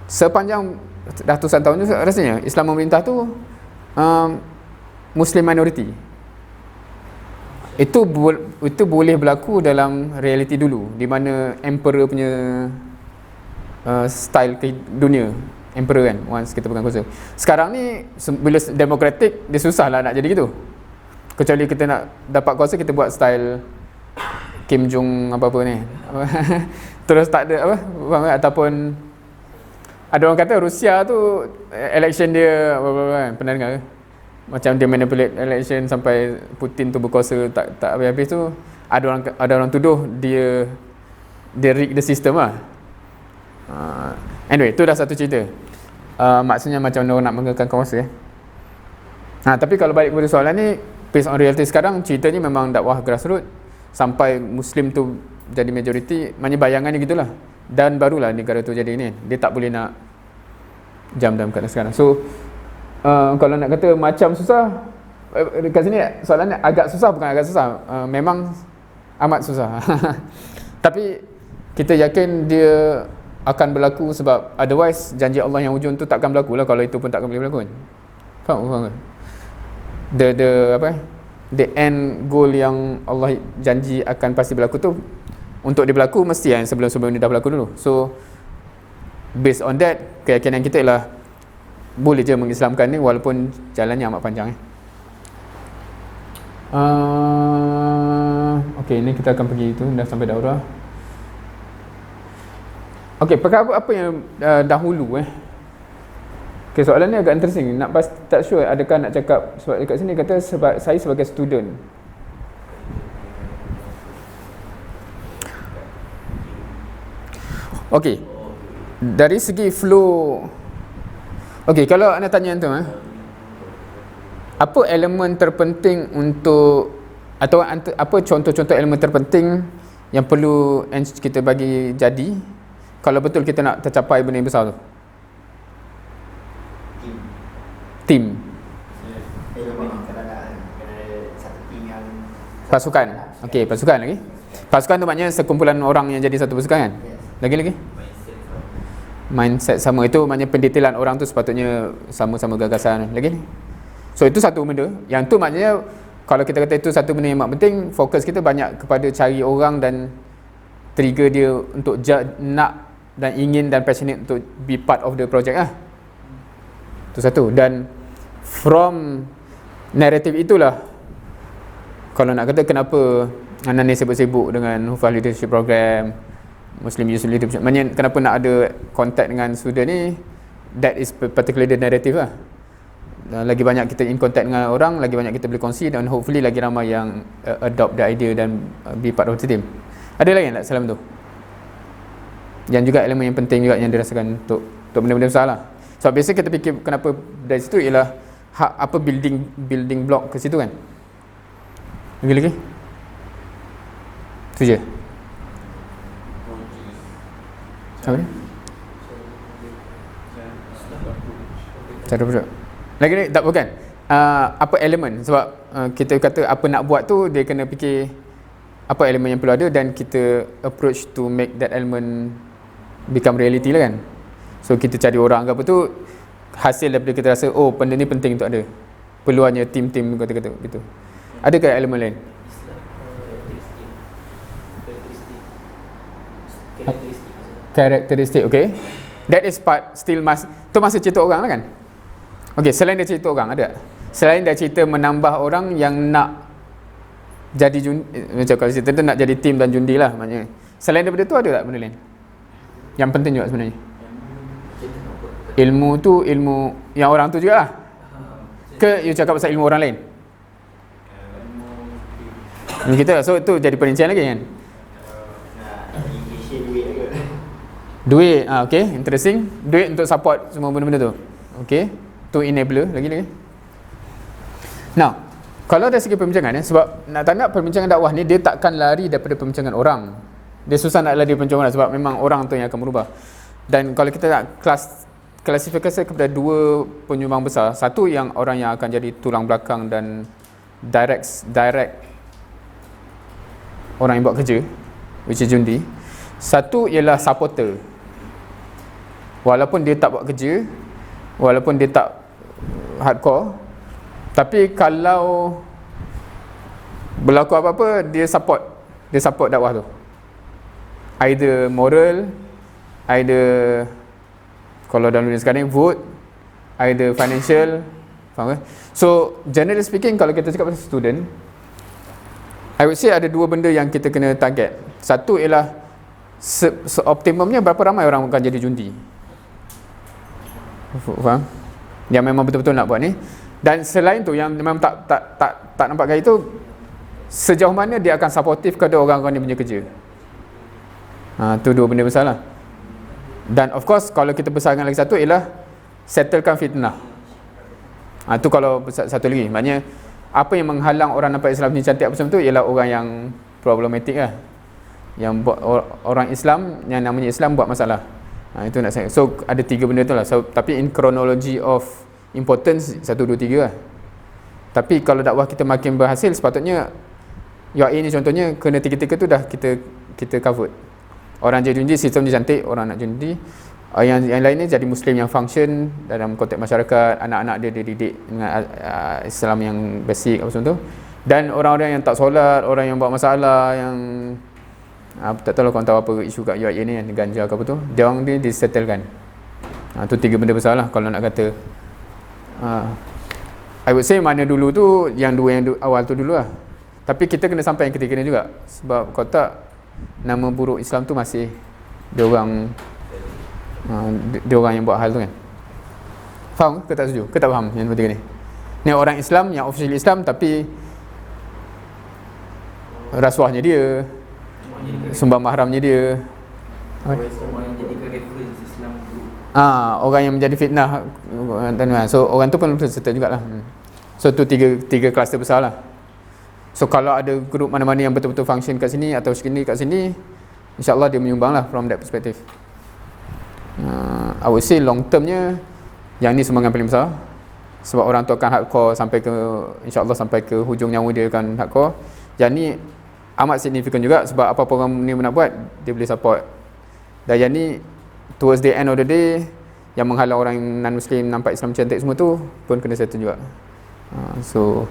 Sepanjang ratusan tahun tu rasanya Islam memerintah tu Muslim minority. Itu boleh berlaku dalam realiti dulu, di mana emperor punya style ke dunia, emperor kan, once kita pegang kuasa. Sekarang ni bila demokratik, dia susah lah nak jadi gitu. Kecuali kita nak dapat kuasa, kita buat style Kim Jong apa-apa ni terus tak ada ataupun ada orang kata Rusia tu election dia apa-apa, pernah dengar ke? Macam dia manipulate election sampai Putin tu berkuasa tak habis-habis tu, ada orang tuduh dia rig the system lah. Anyway, tu dah satu cerita. Maksudnya macam mana orang nak mengekalkan kuasa. Tapi kalau balik kepada soalan ni, based on reality sekarang, ceritanya memang dakwah grassroots sampai Muslim tu jadi majority, maknanya bayangannya gitulah. Dan barulah negara tu jadi ni. Dia tak boleh nak jam dalam keadaan sekarang. So kalau nak kata macam susah, kat sini soalannya agak susah, bukan agak susah, memang amat susah. Tapi kita yakin dia akan berlaku, sebab otherwise janji Allah yang hujung tu takkan berlaku lah kalau itu pun takkan boleh berlaku. Faham? The end goal yang Allah janji akan pasti berlaku tu, untuk dia berlaku mesti yang sebelum ni dah berlaku dulu. So based on that, keyakinan kita ialah boleh je mengislamkan ni walaupun jalannya amat panjang. Okay, ni kita akan pergi tu, dah sampai daurah. Okay, perkara apa yang dahulu Okay, soalan ni agak interesting. Tak sure adakah nak cakap sebab dekat sini kata saya sebagai student. Okey. Dari segi flow. Okey, kalau anda tanya tu apa elemen terpenting untuk atau apa contoh-contoh elemen terpenting yang perlu kita bagi jadi kalau betul kita nak tercapai benda yang besar tu? Tim. Pasukan. Okey, pasukan lagi. Pasukan tu maknanya sekumpulan orang yang jadi satu pasukan kan? Lagi-lagi? Mindset sama. Itu maknanya pendetailan orang tu sepatutnya sama-sama gagasan. Lagi ni? So itu satu benda. Yang tu maknanya kalau kita kata itu satu benda yang amat penting, fokus kita banyak kepada cari orang dan trigger dia untuk nak dan ingin dan passionate untuk be part of the project lah. Itu satu. Dan from narrative itulah kalau nak kata kenapa Hanan ni sibuk-sibuk dengan Hufaz Leadership Program, Muslim Youth Leadership, maknanya kenapa nak ada contact dengan student ni, that is particularly the narrative lah. Dan lagi banyak kita in contact dengan orang, lagi banyak kita boleh kongsi dan hopefully lagi ramai yang adopt the idea dan be part of the team. Ada lagi tak salam tu? Yang juga elemen yang penting juga yang dirasakan untuk benda-benda besar lah. So biasa kita fikir kenapa dari situ ialah apa building block ke situ kan. Lagi-lagi? Itu je. Apa ni? Cara berbuat. Lagi ni tak bukan. Apa elemen sebab kita kata apa nak buat tu dia kena fikir apa elemen yang perlu ada dan kita approach to make that element become reality lah kan. So kita cari orang ke apa tu, hasil daripada kita rasa oh benda ni penting untuk ada, perluannya tim-tim kata-kata gitu. Adakah elemen lain? Karakteristik, okay. That is part still tu masa cerita orang lah kan. Okay, selain dia cerita orang ada. Selain dia cerita menambah orang yang nak jadi macam kalau cerita tu nak jadi tim dan jundi lah maknanya. Selain daripada tu ada tak benda lain? Yang penting juga sebenarnya. Ilmu tu ilmu yang orang tu jugalah. Ke you cakap pasal ilmu orang lain? Ilmu kita. So tu jadi perincian lagi kan. Duit, okay, interesting. Duit untuk support semua benda-benda tu. Okay, tu enabler lagi. Now, kalau dari segi perbincangan sebab nak tanda perbincangan dakwah ni dia takkan lari daripada perbincangan orang. Dia susah nak lari perbincangan orang sebab memang orang tu yang akan berubah. Dan kalau kita nak klasifikasi kepada dua penyumbang besar, satu yang orang yang akan jadi tulang belakang dan direct orang yang buat kerja, which is jundi. Satu ialah supporter. Walaupun dia tak buat kerja, walaupun dia tak hardcore, tapi kalau berlaku apa-apa dia support dakwah tu. Either moral, either kalau dalam dunia sekarang vote, either financial, faham ke? So generally speaking kalau kita cakap pasal student, I would say ada dua benda yang kita kena target. Satu ialah seoptimumnya berapa ramai orang akan jadi jundi. Faham? Yang memang betul-betul nak buat ni. Dan selain tu yang memang tak nampak gaya tu, sejauh mana dia akan supportive kepada orang-orang yang punya kerja. Tu dua benda besar lah. Dan of course kalau kita besarkan lagi satu ialah settlekan fitnah. Tu kalau satu lagi, maknanya apa yang menghalang orang nampak Islam ni cantik apa semua tu ialah orang yang problematik lah, yang buat orang Islam yang namanya Islam buat masalah. Itu nak saya. So ada tiga benda tu lah. So, tapi in chronology of importance 1, 2, 3 lah. Tapi kalau dakwah kita makin berhasil, sepatutnya UAE ni contohnya kena tiga-tiga tu dah kita covered. Orang jadi jundi, sistem dia cantik, orang nak jundi. Yang lainnya jadi Muslim yang function dalam konteks masyarakat, anak-anak dia dididik dengan Islam yang basic apa semua tu. Dan orang-orang yang tak solat, orang yang buat masalah, yang tak tahu korang tahu apa isu kat UAE ni, yang ganja ke apa tu, dia orang ni disettlekan. Tu tiga benda besar lah kalau nak kata. I would say mana dulu tu, yang dua yang awal tu dulu lah. Tapi kita kena sampai yang ketiga ni juga. Sebab kalau tak, nama buruk Islam tu masih dia orang yang buat hal tu kan. Faham ke tak setuju? Ke tak faham yang penting ni? Ni orang Islam yang official Islam tapi rasuahnya dia, sumbang mahramnya dia. Orang yang jadikan reference Islam tu. Orang yang menjadi fitnah. So orang tu pun serta jugalah. So tu tiga kluster besar lah. So kalau ada grup mana-mana yang betul-betul function kat sini atau sini kat sini, InsyaAllah dia menyumbang lah from that perspective. I would say long termnya yang ni sumbangan paling besar. Sebab orang tu akan hardcore sampai ke, InsyaAllah sampai ke hujung nyawa dia akan hardcore. Yang ni amat signifikan juga sebab apa-apa orang ni nak buat, dia boleh support. Dan yang ni towards the end of the day, yang menghalang orang non-Muslim nampak Islam cantik semua tu pun kena settle juga. So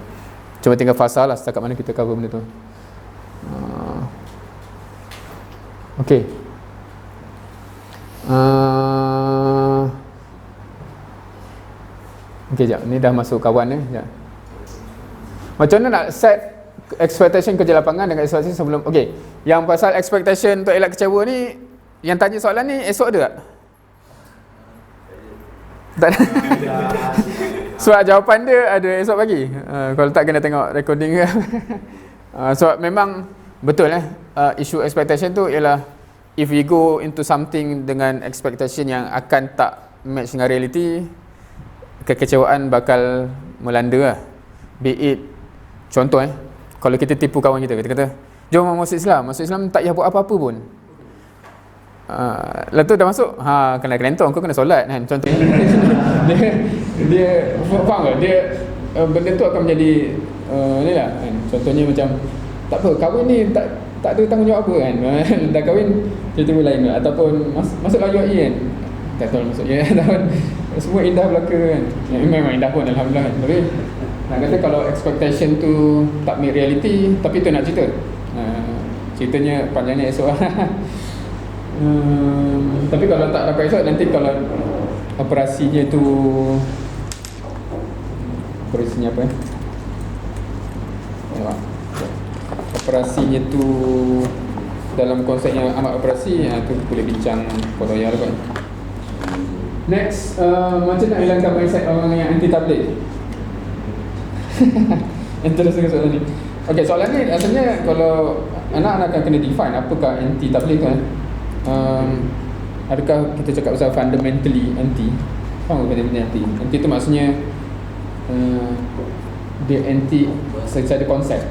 cuma tinggal fasa lah setakat mana kita cover benda tu. Okay. Okay, jap. Ni dah masuk kawan ni. Jap. Macam mana nak set expectation kerja lapangan dengan ekspektasi sebelum. Okay. Yang pasal expectation untuk elak kecewa ni, yang tanya soalan ni esok ada tak? Tak ada. Sebab jawapan dia ada esok pagi. Kalau tak kena tengok recording ke. So memang betul isu expectation tu ialah if we go into something dengan expectation yang akan tak match dengan reality, kekecewaan bakal melanda lah. Be it contoh kalau kita tipu kawan kita kata jom masuk Islam tak payah buat apa-apa pun. Lepas tu dah masuk, kena kelentong, kau kena solat kan, contoh. dia faham tak? Dia benda tu akan menjadi ni lah kan. Contohnya macam tak apa, kahwin ni tak ada tanggungjawab apa kan. Dah kahwin cerita lain lah. Ataupun masuklah UAE kan, tak tahu masuk ya. Semua indah belaka kan. Memang indah pun alhamdulillah kan. Tapi nak kata kalau expectation tu tak meet reality, tapi tu nak cerita. Ceritanya panjangnya esok lah. Tapi kalau tak dapat esok, nanti kalau operasinya tu, operasinya apa operasinya tu dalam konsep yang amat operasi, tu boleh bincang kodoya lah kan. Next, macam nak hilangkan mindset orang yang anti tabligh. Interesting soalan ni. Okay, soalan ni asalnya kalau anak-anak akan kena define apakah anti tabligh tu adakah kita cakap pasal fundamentally anti? Faham ke fundamentally anti? Anti tu maksudnya dia anti secara konsep.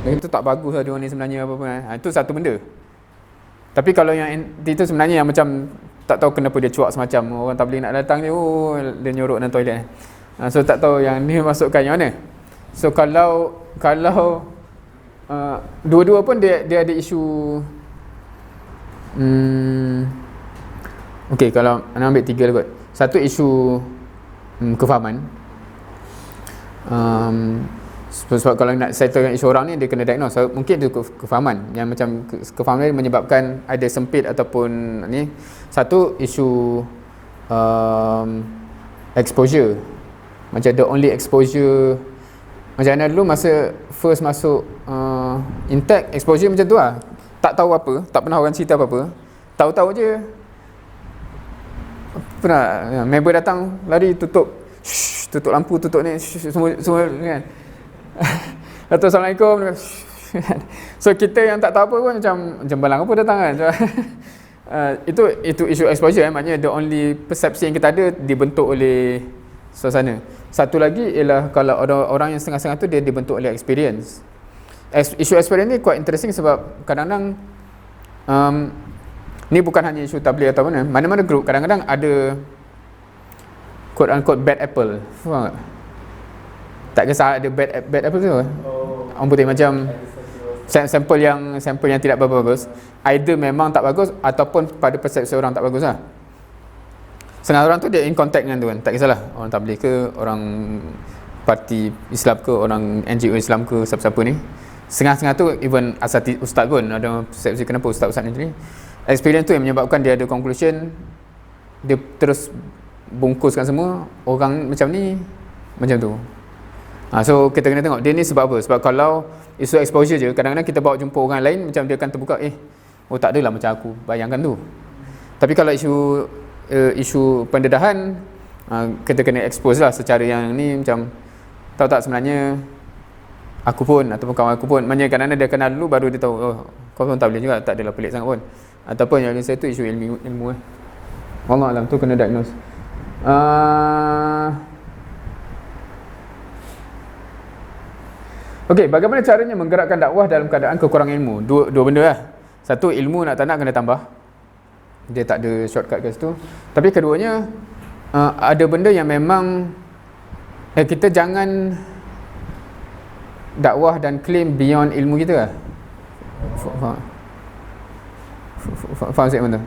Itu tak bagus lah dia ni sebenarnya apa-apa. Itu satu benda. Tapi kalau yang anti tu sebenarnya yang macam tak tahu kenapa dia cuak semacam orang tabligh nak datang dia, dia nyorok dalam toilet. So tak tahu yang ni masukkan yang mana. So kalau dua-dua pun dia ada isu. Okay, kalau anda ambil tiga lah kot. Satu isu kefahaman. Sebab kalau nak settle isu orang ni, dia kena diagnose. So, mungkin itu kefahaman yang macam kefahaman ni menyebabkan ada sempit ataupun ni. Satu isu exposure. Macam the only exposure, macam mana dulu masa first masuk Intech, exposure macam tu lah. Tak tahu apa, tak pernah orang cerita apa-apa, tahu-tahu je pernah member datang lari tutup lampu, tutup ni semua kan. Atau Assalamualaikum. So kita yang tak tahu apa pun macam balang apa datang kan. Itu isu exposure maknanya the only persepsi yang kita ada dibentuk oleh suasana. Satu lagi ialah kalau orang yang setengah-setengah tu dia dibentuk oleh experience. Isu experience ni quite interesting sebab kadang-kadang ni bukan hanya isu tabligh atau mana-mana group kadang-kadang ada quote unquote bad apple. Faham tak? Tak kisah ada bad apple tu. Orang putih macam sampel yang tidak bagus. Either memang tak bagus ataupun pada persepsi orang tak bagus lah. Setengah orang tu dia in contact dengan tu kan. Tak kisahlah orang tabligh ke, orang parti Islam ke, orang NGO Islam ke, siapa-siapa ni. Setengah-setengah tu even asatidz ustaz pun ada persepsi kenapa ustaz-ustaz ni. Experience tu yang menyebabkan dia ada conclusion, dia terus bungkuskan semua orang macam ni macam tu. So kita kena tengok dia ni sebab apa. Sebab kalau isu exposure je, kadang-kadang kita bawa jumpa orang lain macam dia akan terbuka, tak adalah macam aku bayangkan tu. Tapi kalau isu pendedahan, kita kena expose lah secara yang ni, macam tahu tak sebenarnya aku pun ataupun kawan aku pun, maknanya kadang-kadang dia kenal dulu baru dia tahu, oh kau pun tak boleh juga, tak adalah pelik sangat pun, ataupun yang saya tu isu ilmu wallah alam, tu kena diagnose. Okey, bagaimana caranya menggerakkan dakwah dalam keadaan kekurangan ilmu? Dua benda lah. Satu, ilmu nak tak nak kena tambah, dia tak ada shortcut kat situ. Tapi keduanya, ada benda yang memang kita jangan dakwah dan claim beyond ilmu kita lah. Faham statement tu?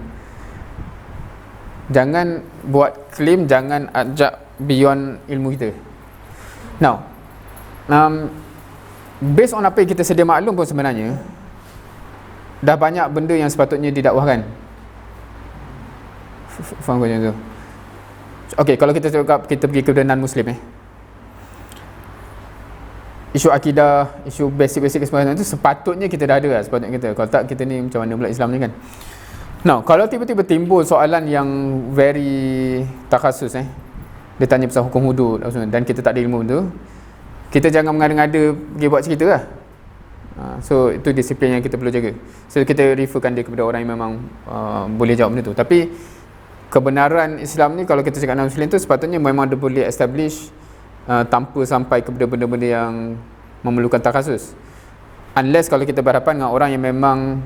Jangan buat claim, jangan ajak beyond ilmu kita. Now, based on apa yang kita sedia maklum pun sebenarnya dah banyak benda yang sepatutnya didakwahkan. Faham kau macam tu? Okey, kalau kita cakap kita pergi kepada non-Muslim isu akidah, isu basic-basic kesempadan itu sepatutnya kita dah ada lah, sepatutnya kita. Kalau tak, kita ni macam mana pula Islam ni kan? Now, kalau tiba-tiba timbul soalan yang very takhasus dia tanya pasal hukum hudud dan kita tak ada ilmu tu, kita jangan mengada-ngada pergi buat cerita lah. So itu disiplin yang kita perlu jaga. So kita referkan dia kepada orang yang memang boleh jawab benda tu. Tapi kebenaran Islam ni, kalau kita cakap non-Muslim tu, sepatutnya memang dia boleh establish tanpa sampai kepada benda-benda yang memerlukan takhasus. Unless kalau kita berhadapan dengan orang yang memang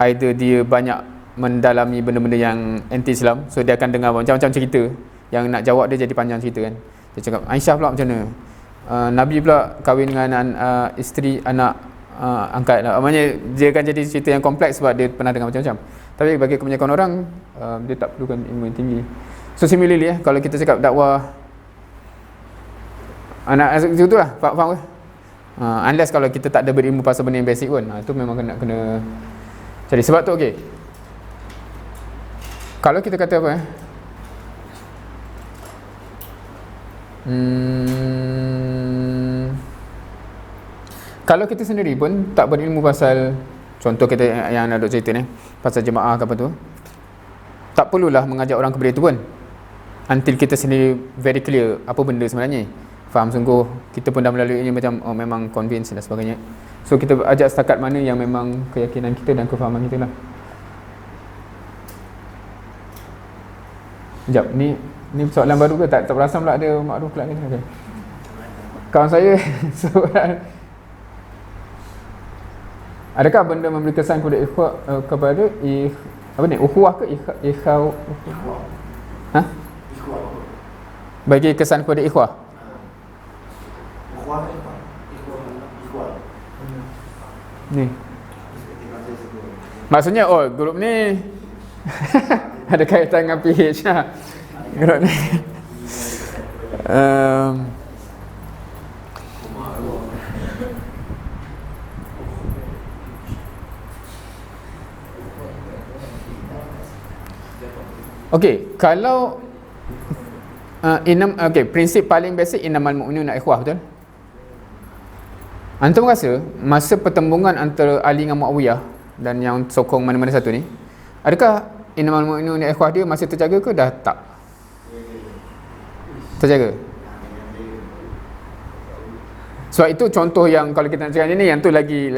either dia banyak mendalami benda-benda yang anti-Islam, so dia akan dengar macam-macam cerita yang nak jawab dia jadi panjang cerita kan. Dia cakap Aisyah pula macam mana, Nabi pula kahwin dengan isteri anak angkat lah. Maksudnya dia akan jadi cerita yang kompleks sebab dia pernah dengar macam-macam. Tapi bagi kebanyakan orang dia tak perlukan ilmu yang tinggi. So similarly kalau kita cakap dakwah anak macam tu lah, faham ke? Unless kalau kita tak ada berilmu pasal benda yang basic pun, tu memang kena cari. Sebab tu okey, kalau kita kata apa kalau kita sendiri pun tak berilmu pasal, contoh kita yang nak duk cerita ni pasal jemaah ke apa tu, tak perlulah mengajak orang kepada itu pun until kita sendiri very clear apa benda sebenarnya, faham sungguh, kita pun dah melalui ini macam memang convince dan sebagainya. So kita ajak setakat mana yang memang keyakinan kita dan kefahaman kita lah. Sekejap, ni soalan baru ke? Tak perasan pula ada makruh pula ni. Okay. Kawan saya soalan, adakah benda memberi kesan kepada ikhwah kepada apa ni, ukhuwah ke ikhwah? Ha? Bagi kesan kepada ikhwah. Ni. Maksudnya grup ni ada kaitan dengan PH lah. Grup ni. Okey, kalau prinsip paling basic innamal mu'minuna ikhwah, betul? Antum rasa masa pertembungan antara Ali dengan Muawiyah dan yang sokong mana-mana satu ni, adakah innamal mu'minuna ikhwah dia masih terjaga ke dah tak terjaga? Sebab itu contoh yang kalau kita nak cakap ni, yang tu lagi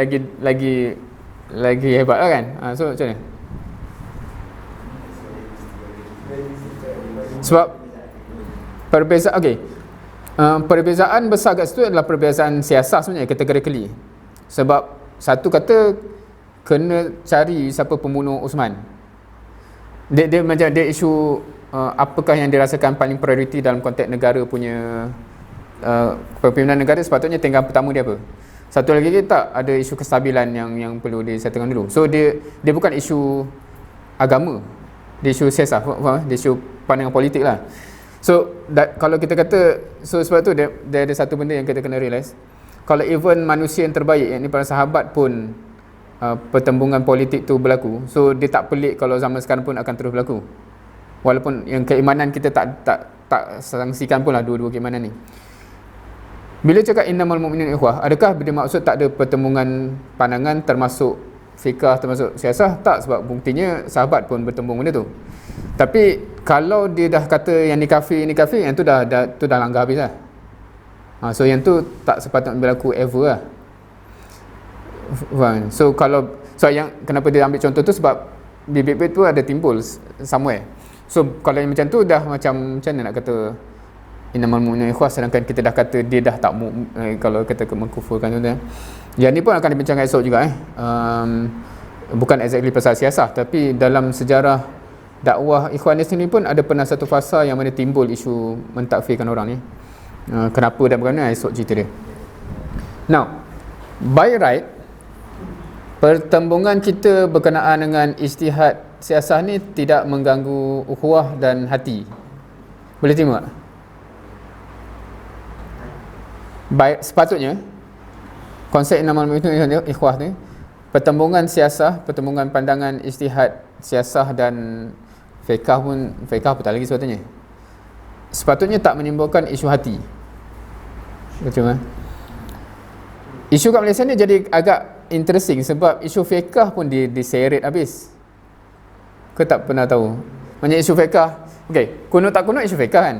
hebat lah kan. So macam mana? Sebab perbezaan, perbezaan besar kat situ adalah perbezaan siasat sebenarnya, categorically. Sebab satu kata kena cari siapa pembunuh Osman. Dia macam dia isu apakah yang dirasakan paling priority dalam konteks negara punya kepimpinan negara, sepatutnya tinggal pertama dia apa. Satu lagi tak ada isu kestabilan yang perlu disettlekan dulu. So dia bukan isu agama, dia isu siasat, dia isu pandangan politik lah. So kalau kita kata, so sebab tu dia ada satu benda yang kita kena realise, kalau even manusia yang terbaik, yakni para sahabat pun pertembungan politik tu berlaku, so dia tak pelik kalau zaman sekarang pun akan terus berlaku, walaupun yang keimanan kita tak sangsikan pun lah dua-dua keimanan ni. Bila cakap innamal mu'minun ikhwah, adakah dia maksud tak ada pertembungan pandangan termasuk fikah, termasuk siasah? Tak, sebab buktinya sahabat pun bertembung benda tu. Tapi kalau dia dah kata yang ni kafir, yang tu dah langgar habis lah. So yang tu tak sepatutnya berlaku ever lah. Faham? So yang kenapa dia ambil contoh tu sebab bibit-bibit tu ada timbul somewhere. So kalau yang macam tu dah macam mana nak kata innamal mu'minuna ikhwah, sedangkan kita dah kata dia dah tak kalau kata mengkufurkan tu. Yang ni pun akan dibincangkan esok juga bukan exactly pasal siasah, tapi dalam sejarah dakwah Ikhwanis ni pun ada pernah satu fasa yang mana timbul isu mentakfirkan orang ni. Kenapa dan bagaimana, esok cerita dia. Now, by right, pertembungan kita berkenaan dengan ijtihad siasah ni tidak mengganggu ukhuwah dan hati. Boleh terima tak? Sepatutnya konsep innamal mu'minuna ikhwah ni, pertembungan siasah, pertembungan pandangan ijtihad siasah dan fiqh pun tak lagi sepatutnya tak menimbulkan isu hati. Betul kan? Isu kat Malaysia ni jadi agak interesting sebab isu fiqh pun diseret habis. Kau tak pernah tahu? Maksudnya isu fiqh, okey, kunut tak kunut isu fiqh kan?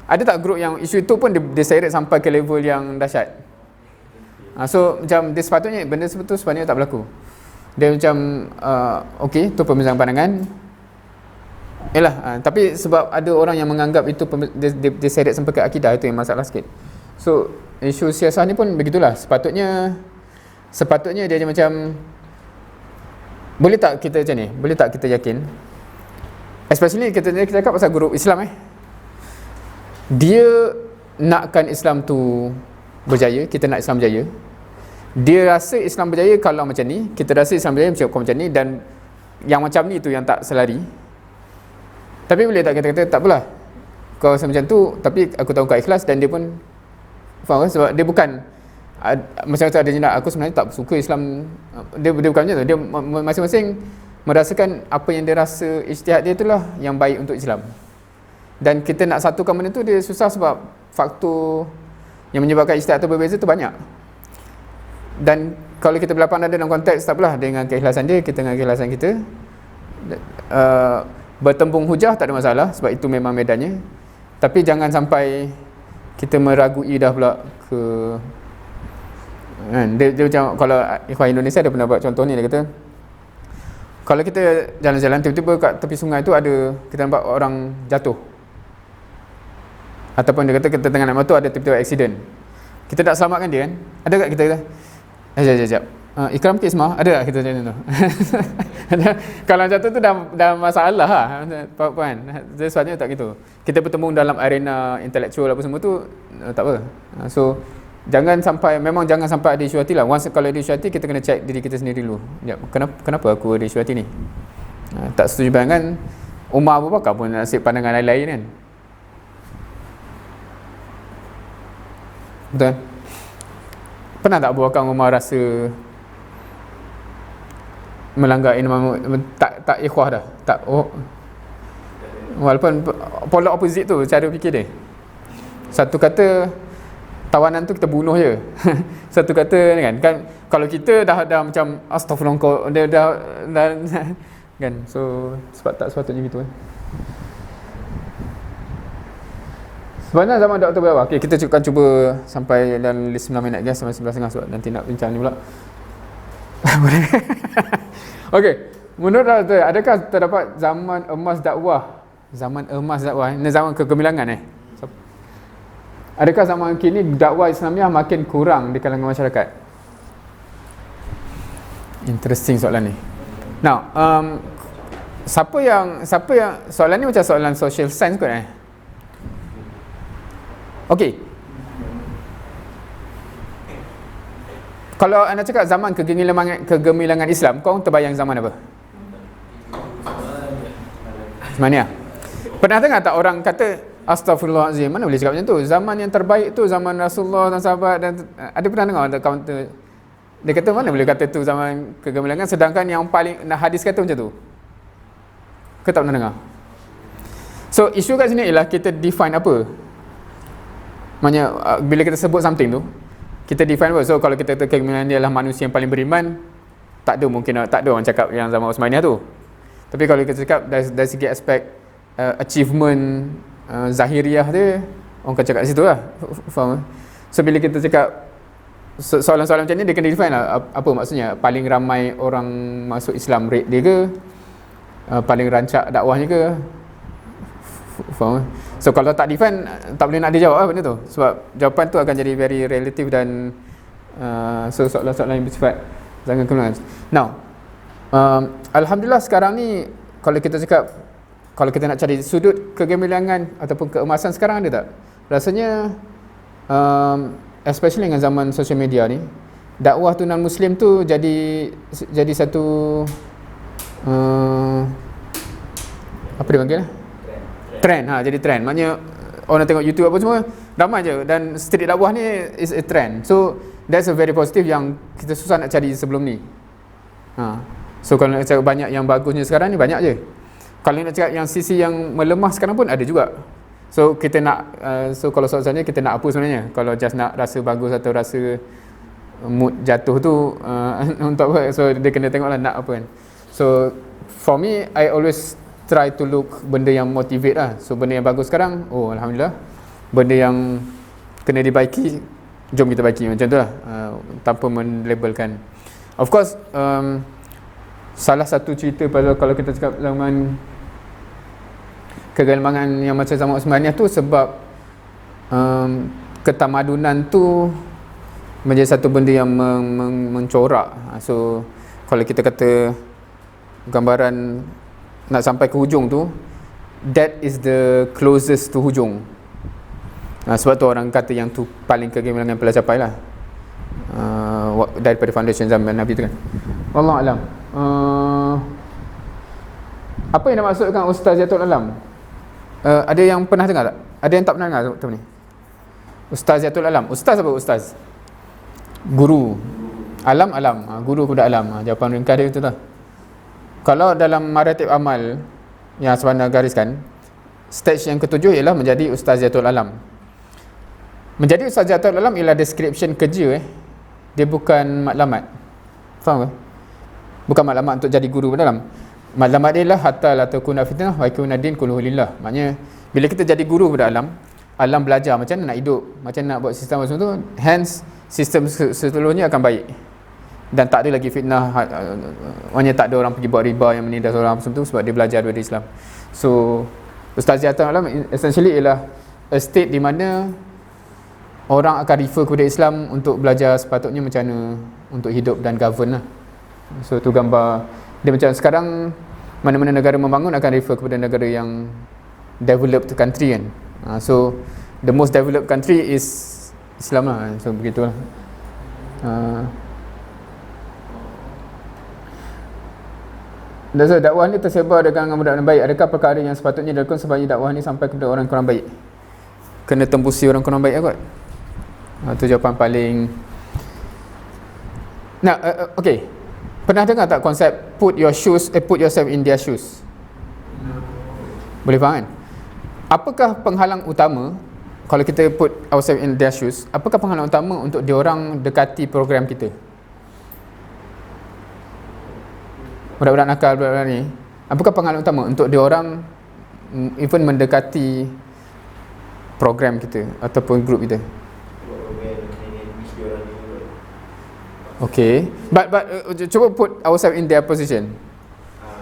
Ada tak grup yang isu itu pun diseret sampai ke level yang dahsyat? So macam dia sepatutnya benda seperti tu sepatutnya tak berlaku. Dia macam okey, tu perbezaan pandangan. Tapi sebab ada orang yang menganggap itu dia seret sampai ke akidah, itu yang masalah sikit. So isu siasah ni pun begitulah. Sepatutnya dia macam, boleh tak kita macam ni, boleh tak kita yakin, especially kita cakap pasal guru Islam dia nakkan Islam tu berjaya, kita nak Islam berjaya. Dia rasa Islam berjaya kalau macam ni, kita rasa Islam berjaya macam ni, dan yang macam ni tu yang tak selari. Tapi boleh tak kita kata tak apalah, kau rasa macam tu, tapi aku tahu kau ikhlas, dan dia pun faham kan? Sebab dia bukan macam tu ada je nak, aku sebenarnya tak suka Islam, dia bukan macam tu. Dia masing-masing merasakan apa yang dia rasa ijtihad dia itulah yang baik untuk Islam. Dan kita nak satukan benda tu dia susah sebab faktor yang menyebabkan ijtihad tu berbeza tu banyak. Dan kalau kita berlapan ada dalam konteks, tak apalah, dengan keikhlasan dia, kita dengan keikhlasan kita, bertembung hujah tak ada masalah sebab itu memang medannya. Tapi jangan sampai kita meragui dah pula ke kan. Dia macam kalau Ikhwan Indonesia ada pernah buat contoh ni, dia kata kalau kita jalan-jalan tiba-tiba kat tepi sungai tu ada, kita nampak orang jatuh, ataupun dia kata kita tengah naik motor ada tiba-tiba accident, kita tak selamatkan dia kan, ada tak kita kata sekejap ikram kes mah, ada tak kita macam tu? Kalau jatuh tu dah masalah lah, kan? Sesuatu tak gitu. Kita bertemu dalam arena intelektual apa semua tu tak apa. So jangan sampai ada isu hati lah. Once kalau ada isu hati, kita kena check diri kita sendiri dulu. Kenapa aku ada isu hati ni? Tak setuju bayangkan Umar Abu Bakar pun nasib pandangan lain-lain kan. Betul? Pernah tak Abu Bakar Umar rasa melanggar tak ikhwah dah? Tak. Walaupun polar opposite tu cara fikir dia. Satu kata tawanan tu kita bunuh je. Satu kata kan kalau kita dah macam astagfirullah kau dah kan. So sebab tak sepatutnya gitu kan. Sebenarnya zaman Dr. Bawa, okay, kita akan cuba sampai dalam 9 minit guys, sampai 11.30 sebab nanti nak bincang ni pula. Boleh. Okey, menurut Dr. adakah terdapat zaman emas dakwah? Zaman emas dakwah, ini zaman kegemilangan Adakah zaman kini dakwah Islamiah makin kurang di kalangan masyarakat? Interesting soalan ni. Now, siapa yang soalan ni macam soalan social science kot Okey. Kalau anda cakap zaman kegemilangan Islam, kau terbayang zaman apa? Mana? Pernah dengar tak orang kata astagfirullahalazim? Mana boleh cakap macam tu? Zaman yang terbaik tu zaman Rasulullah dan sahabat, dan ada pernah dengar ada counter. Dia kata mana boleh kata tu zaman kegemilangan, sedangkan yang paling hadis kata macam tu. Kau tak pernah dengar? So isu kat sini ialah kita define apa. Maksudnya bila kita sebut something tu, kita define apa. So kalau kita kata kegemilangan dia adalah manusia yang paling beriman, tak ada orang cakap yang zaman Utsmaniyah tu. Tapi kalau kita cakap dari segi aspek achievement zahiriah dia, orang akan cakap kat situ lah. Faham? So bila kita cakap soalan-soalan macam ni, dia kena define lah apa maksudnya. Paling ramai orang masuk Islam rate dia ke, paling rancak dakwahnya ke. Faham? So kalau tak define, tak boleh nak dia jawab lah benda tu. Sebab jawapan tu akan jadi very relative dan so soalan-soalan yang bersifat jangan kemudian. Now, alhamdulillah sekarang ni kalau kita cakap, kalau kita nak cari sudut kegemilangan ataupun keemasan sekarang, ada tak? Rasanya especially dengan zaman social media ni, dakwah tu non-Muslim tu jadi satu apa dia panggil? Trend. Jadi trend. Maknanya orang tengok YouTube apa semua ramai je, dan street dakwah ni is a trend. So that's a very positive yang kita susah nak cari sebelum ni. So kalau nak cakap banyak yang bagusnya sekarang ni, banyak je. Kalau nak cakap yang sisi yang melemah sekarang pun ada juga. So kita nak so kalau soalannya kita nak apa sebenarnya? Kalau just nak rasa bagus atau rasa mood jatuh tu untuk apa? So dia kena tengoklah nak apa kan. So for me, I always try to look benda yang motivate lah. So benda yang bagus sekarang, oh alhamdulillah. Benda yang kena dibaiki, jom kita baiki, macam tu lah, tanpa melabelkan. Of course, salah satu cerita pada kalau kita cakap zaman kegemilangan yang macam zaman Osmaniyah tu, sebab ketamadunan tu menjadi satu benda yang mencorak. So kalau kita kata gambaran nak sampai ke hujung tu, that is the closest to hujung. Sebab tu orang kata yang tu paling kegemilangan telah capai lah, daripada foundation zaman Nabi tu kan. Wallahualam. Apa yang dimaksudkan Ustaziatul Alam? Ada yang pernah dengar tak? Ada yang tak pernah dengar tu ni? Ustaziatul Alam. Ustaz apa ustaz? Guru. Alam. Guru kuda alam. Jawapan ringkas dia tu lah. Kalau dalam maratib amal yang sebenarnya gariskan, stage yang ketujuh ialah menjadi Ustaziatul Alam. Menjadi Ustaziatul Alam ialah description kerja. Dia bukan maklumat. Faham ke? Bukan maklumat untuk jadi guru dalam. Maklumat dia lah hatta la takuna fitnah wa yakuna din kulluhu lillah. Maknanya bila kita jadi guru pada alam belajar macam mana nak hidup, macam mana nak buat sistem macam tu, hence sistem seterusnya akan baik. Dan tak ada lagi fitnah, maknanya tak ada orang pergi buat riba yang menindas orang macam tu, sebab dia belajar daripada Islam. So Ustaziatul Alam essentially ialah a state di mana orang akan refer kepada Islam untuk belajar sepatutnya macam mana untuk hidup dan govern lah. So tu gambar dia. Macam sekarang mana-mana negara membangun akan refer kepada negara yang developed country kan. So the most developed country is Islam lah. So begitulah. So dakwah ni tersebar dengan mudah dan baik. Adakah perkara yang sepatutnya dilakukan sebagai dakwah ni sampai kepada orang kurang baik? Kena tembusi orang kurang baik lah kot. Itu jawapan paling. Nah, okay. Pernah dengar tak konsep put yourself in their shoes? Boleh faham kan? Apakah penghalang utama kalau kita put ourselves in their shoes? Apakah penghalang utama untuk diorang dekati program kita? Budak-budak nakal, budak-budak ni, apakah penghalang utama untuk diorang even mendekati program kita ataupun grup kita? Okay, but cuba put ourselves in their position.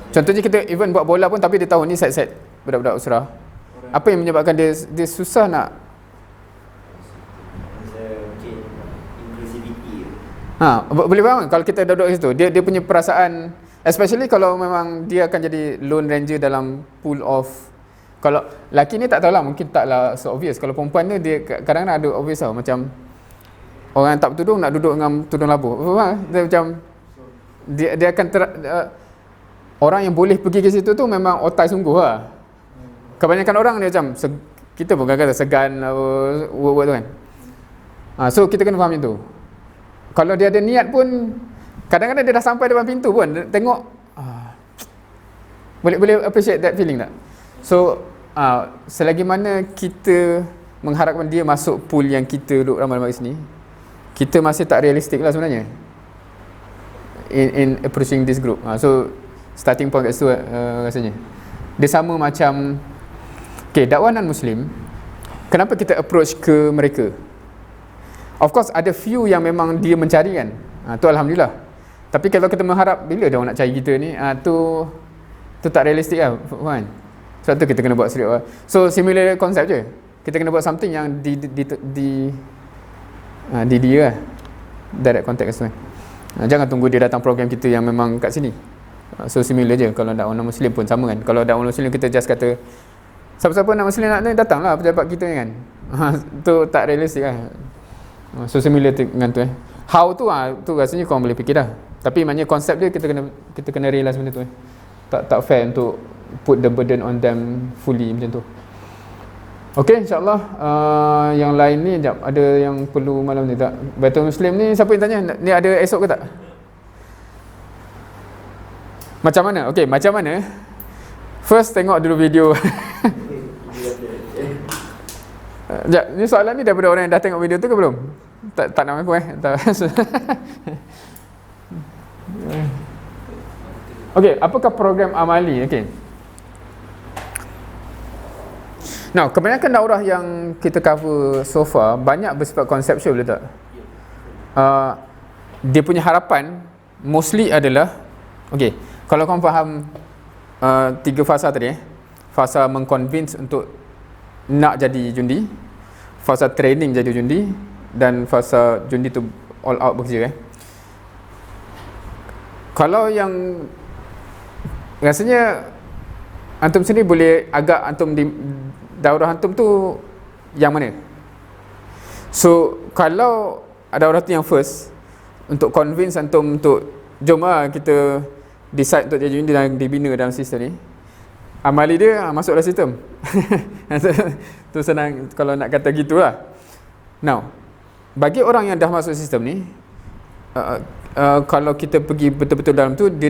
Contohnya kita even buat bola pun, tapi dia tahu ni set budak-budak usrah. Apa yang menyebabkan dia susah nak boleh faham kalau kita duduk di situ, dia punya perasaan, especially kalau memang dia akan jadi lone ranger dalam pool of. Kalau lelaki ni tak tahulah, mungkin taklah so obvious. Kalau perempuan ni dia kadang-kadang ada obvious tau, macam orang tak bertudung nak duduk dengan tudung labuh. Dia macam dia akan orang yang boleh pergi ke situ tu memang otai sungguh lah. Kebanyakan orang dia macam kita pun kadang-kadang segan word tu kan. So kita kena faham itu. Kalau dia ada niat pun, kadang-kadang dia dah sampai depan pintu pun tengok boleh appreciate that feeling tak? So selagi mana kita mengharapkan dia masuk pool yang kita duduk ramai-ramai sini, kita masih tak realistik lah sebenarnya in approaching this group. So starting point kat situ rasanya. Dia sama macam dakwah non-Muslim, kenapa kita approach ke mereka? Of course ada few yang memang dia mencari kan, tu Alhamdulillah. Tapi kalau kita mengharap bila dia orang nak cari kita ni, tu tak realistik lah kan. Sebab tu kita kena buat straight away. So similar konsep je, kita kena buat something yang di dia lah, direct contact customer. Jangan tunggu dia datang program kita yang memang kat sini. So similar je kalau dakwah non-Muslim pun sama kan. Kalau dakwah non-Muslim kita just kata siapa-siapa nak Muslim nak ni datanglah pejabat kita kan. Tu tak realistik lah. So similar dengan tu How tu rasanya korang boleh fikir dah. Tapi maknanya konsep dia kita kena realise benda tu tak fair untuk put the burden on them fully macam tu. Okay, insyaAllah yang lain ni jap, ada yang perlu malam ni tak? Baitul Muslim ni siapa yang tanya? Ni ada esok ke tak? Macam mana? Okay, macam mana? First tengok dulu video. Sekejap, ni soalan ni daripada orang yang dah tengok video tu ke belum? Tak nak aku tak. Okay, apakah program amali? Okay. Now, kebanyakan daurah yang kita cover so far banyak bersifat konseptual, betul tak? Dia punya harapan mostly adalah, okay, kalau korang faham 3 fasa tadi, fasa mengconvince untuk nak jadi jundi, fasa training jadi jundi, dan fasa jundi tu all out bekerja. Kalau yang rasanya antum sendiri boleh agak antum di daurah antum tu yang mana? So kalau daurah tu yang first untuk convince antum untuk jom lah kita decide untuk jadi jundi dan dibina dalam sistem ni, amali dia masuk dalam sistem. Tu senang kalau nak kata gitulah. Now, bagi orang yang dah masuk sistem ni, kalau kita pergi betul-betul dalam tu, dia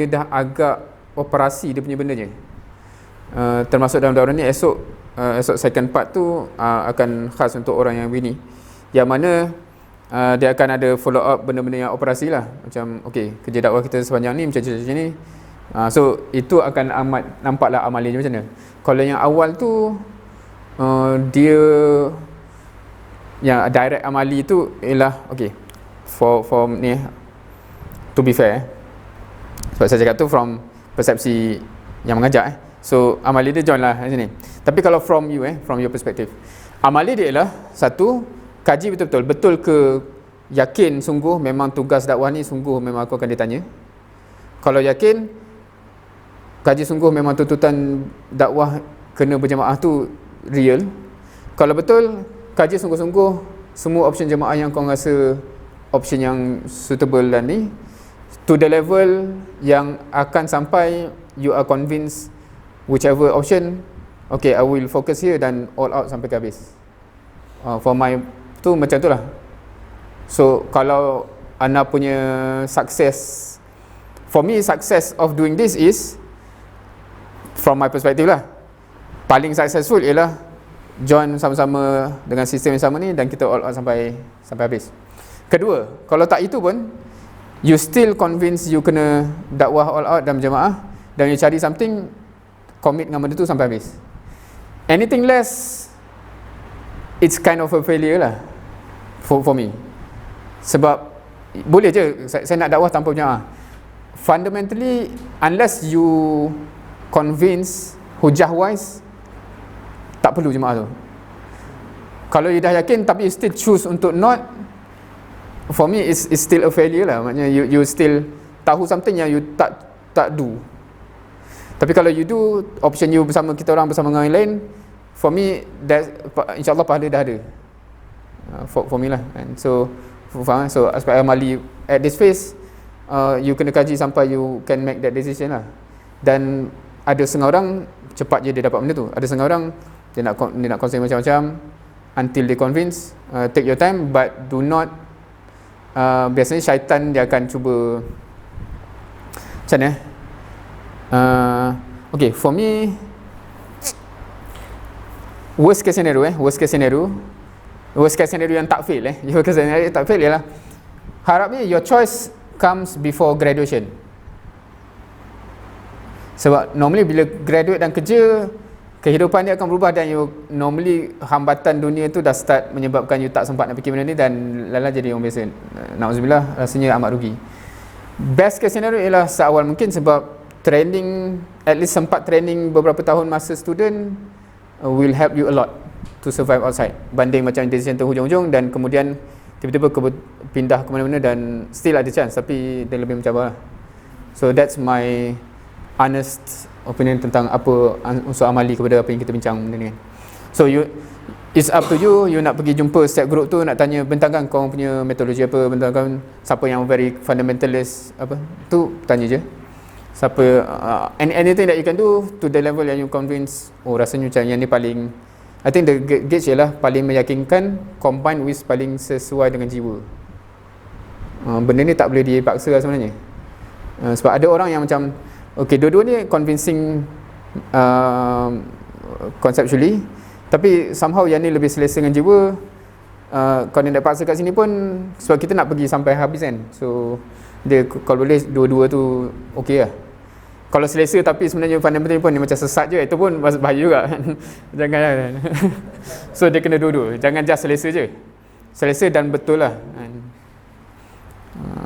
dah agak operasi dia punya benda je. Termasuk dalam daurah ni esok second part tu akan khas untuk orang yang bini, yang mana dia akan ada follow up benda-benda yang operasi lah. Macam okay, kerja dakwah kita sepanjang ni macam ni. So itu akan nampaklah amalinya macam mana. Kalau yang awal tu dia yang direct amali tu ialah okay, for ni to be fair, sebab saya cakap tu from persepsi yang mengajar so amali dia join lah sini. Tapi kalau from you from your perspective, amali dia ialah satu, kaji betul ke yakin sungguh memang tugas dakwah ni sungguh memang aku akan ditanya. Kalau yakin, kaji sungguh memang tuntutan dakwah kena berjemaah tu real. Kalau betul, kaji sungguh-sungguh semua option jemaah yang kau rasa option yang suitable dan ni to the level yang akan sampai you are convinced whichever option, okay, I will focus here dan all out sampai ke habis. For my tu macam tu lah. So kalau anda punya success, for me success of doing this is, from my perspective lah, paling successful ialah join sama-sama dengan sistem yang sama ni dan kita all out sampai habis. Kedua, kalau tak itu pun you still convince you kena dakwah all out dalam jemaah dan you cari something, commit dengan benda tu sampai habis. Anything less, it's kind of a failure lah for me. Sebab boleh je saya nak dakwah tanpa jemaah. Fundamentally, unless you convince hujah wise, tak perlu jemaah tu. Kalau you dah yakin tapi you still choose untuk not, for me it's still a failure lah. Maknanya you still tahu something yang you tak do. Tapi kalau you do, option you bersama kita orang, bersama dengan yang lain, for me insyaAllah pahala dah ada for me lah. And so aspek amali at this phase, you kena kaji sampai you can make that decision lah. Dan ada setengah orang cepat je dia dapat benda tu, ada setengah orang dia nak consider macam-macam until they convince. Take your time, but do not biasanya syaitan dia akan cuba macam mana okay, for me worst case scenario yang tak fail worst case scenario tak fail ialah harapnya your choice comes before graduation. Sebab normally bila graduate dan kerja, kehidupan dia akan berubah, dan normally hambatan dunia tu dah start menyebabkan you tak sempat nak fikir benda ni, dan lala jadi orang biasa. Na'udzubillah, rasanya amat rugi. Best case scenario ialah seawal mungkin, sebab training, at least sempat training beberapa tahun masa student will help you a lot to survive outside, banding macam data center hujung-hujung dan kemudian tiba-tiba pindah ke mana-mana dan still ada chance, tapi dia lebih mencabar lah. So that's my honest opinion tentang apa unsur amali kepada apa yang kita bincang benda ni kan. So it's up to you, you nak pergi jumpa setiap group tu, nak tanya bentangkan kau punya metodologi apa, bentangkan siapa yang very fundamentalist apa, tu tanya je. Siapa anything that you can do to the level yang you convince, oh rasanya macam yang ni paling, I think the gauge ialah paling meyakinkan combined with paling sesuai dengan jiwa. Benda ni tak boleh dipaksa sebenarnya. Sebab ada orang yang macam okay, dua-dua ni convincing conceptually, tapi somehow yang ni lebih selesa dengan jiwa. Kalau nak paksa kat sini pun, sebab kita nak pergi sampai habis kan. So dia kalau boleh dua-dua tu okey lah. Kalau selesa tapi sebenarnya fundamental pun dia macam sesat je, itu pun bahaya juga. Jangan. So dia kena dua-dua, jangan just selesa je. Selesa dan betul lah.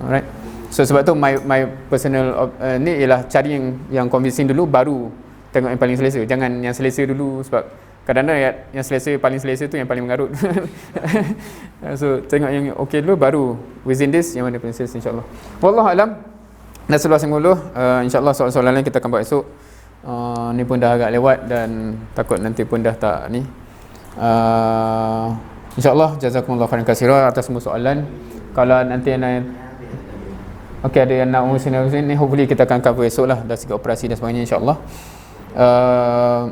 Alright. So sebab tu my personal ni ialah cari yang convincing dulu, baru tengok yang paling selesa. Jangan yang selesa dulu, sebab kadang-kadang yang selesa, paling selesa tu yang paling mengarut. So tengok yang okey dulu, baru within this yang mana paling selesa, insyaAllah. Wallahu alam. Dah 11.10. InsyaAllah soalan-soalan lain kita akan buat esok. Ni pun dah agak lewat dan takut nanti pun dah tak ni. InsyaAllah jazakumullah khairan katsira atas semua soalan. Kalau nanti okey, ada yang nak urusin ni, hopefully kita akan cover esok lah, dari segi operasi dan sebagainya, insyaAllah.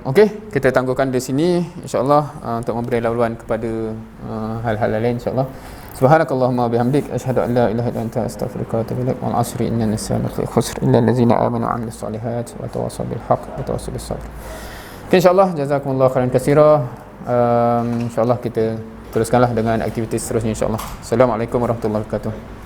Okey, kita tangguhkan di sini, insyaAllah, untuk memberi laluan kepada hal-hal lain, insyaAllah. Subhanakallahumma bihamdik, asyhadu an la ilaha illa anta, astaghfiruka wa atubu ilaik. Wal 'asri innal insana lafi khusr illa allazina amanu wa 'amilus solihat wa tawassaw bil haqq wa tawassaw bis sabr. Okay, insyaAllah, jazakumullah khairan katsira. InsyaAllah kita teruskanlah dengan aktiviti seterusnya, insyaAllah. Assalamualaikum warahmatullahi wabarakatuh.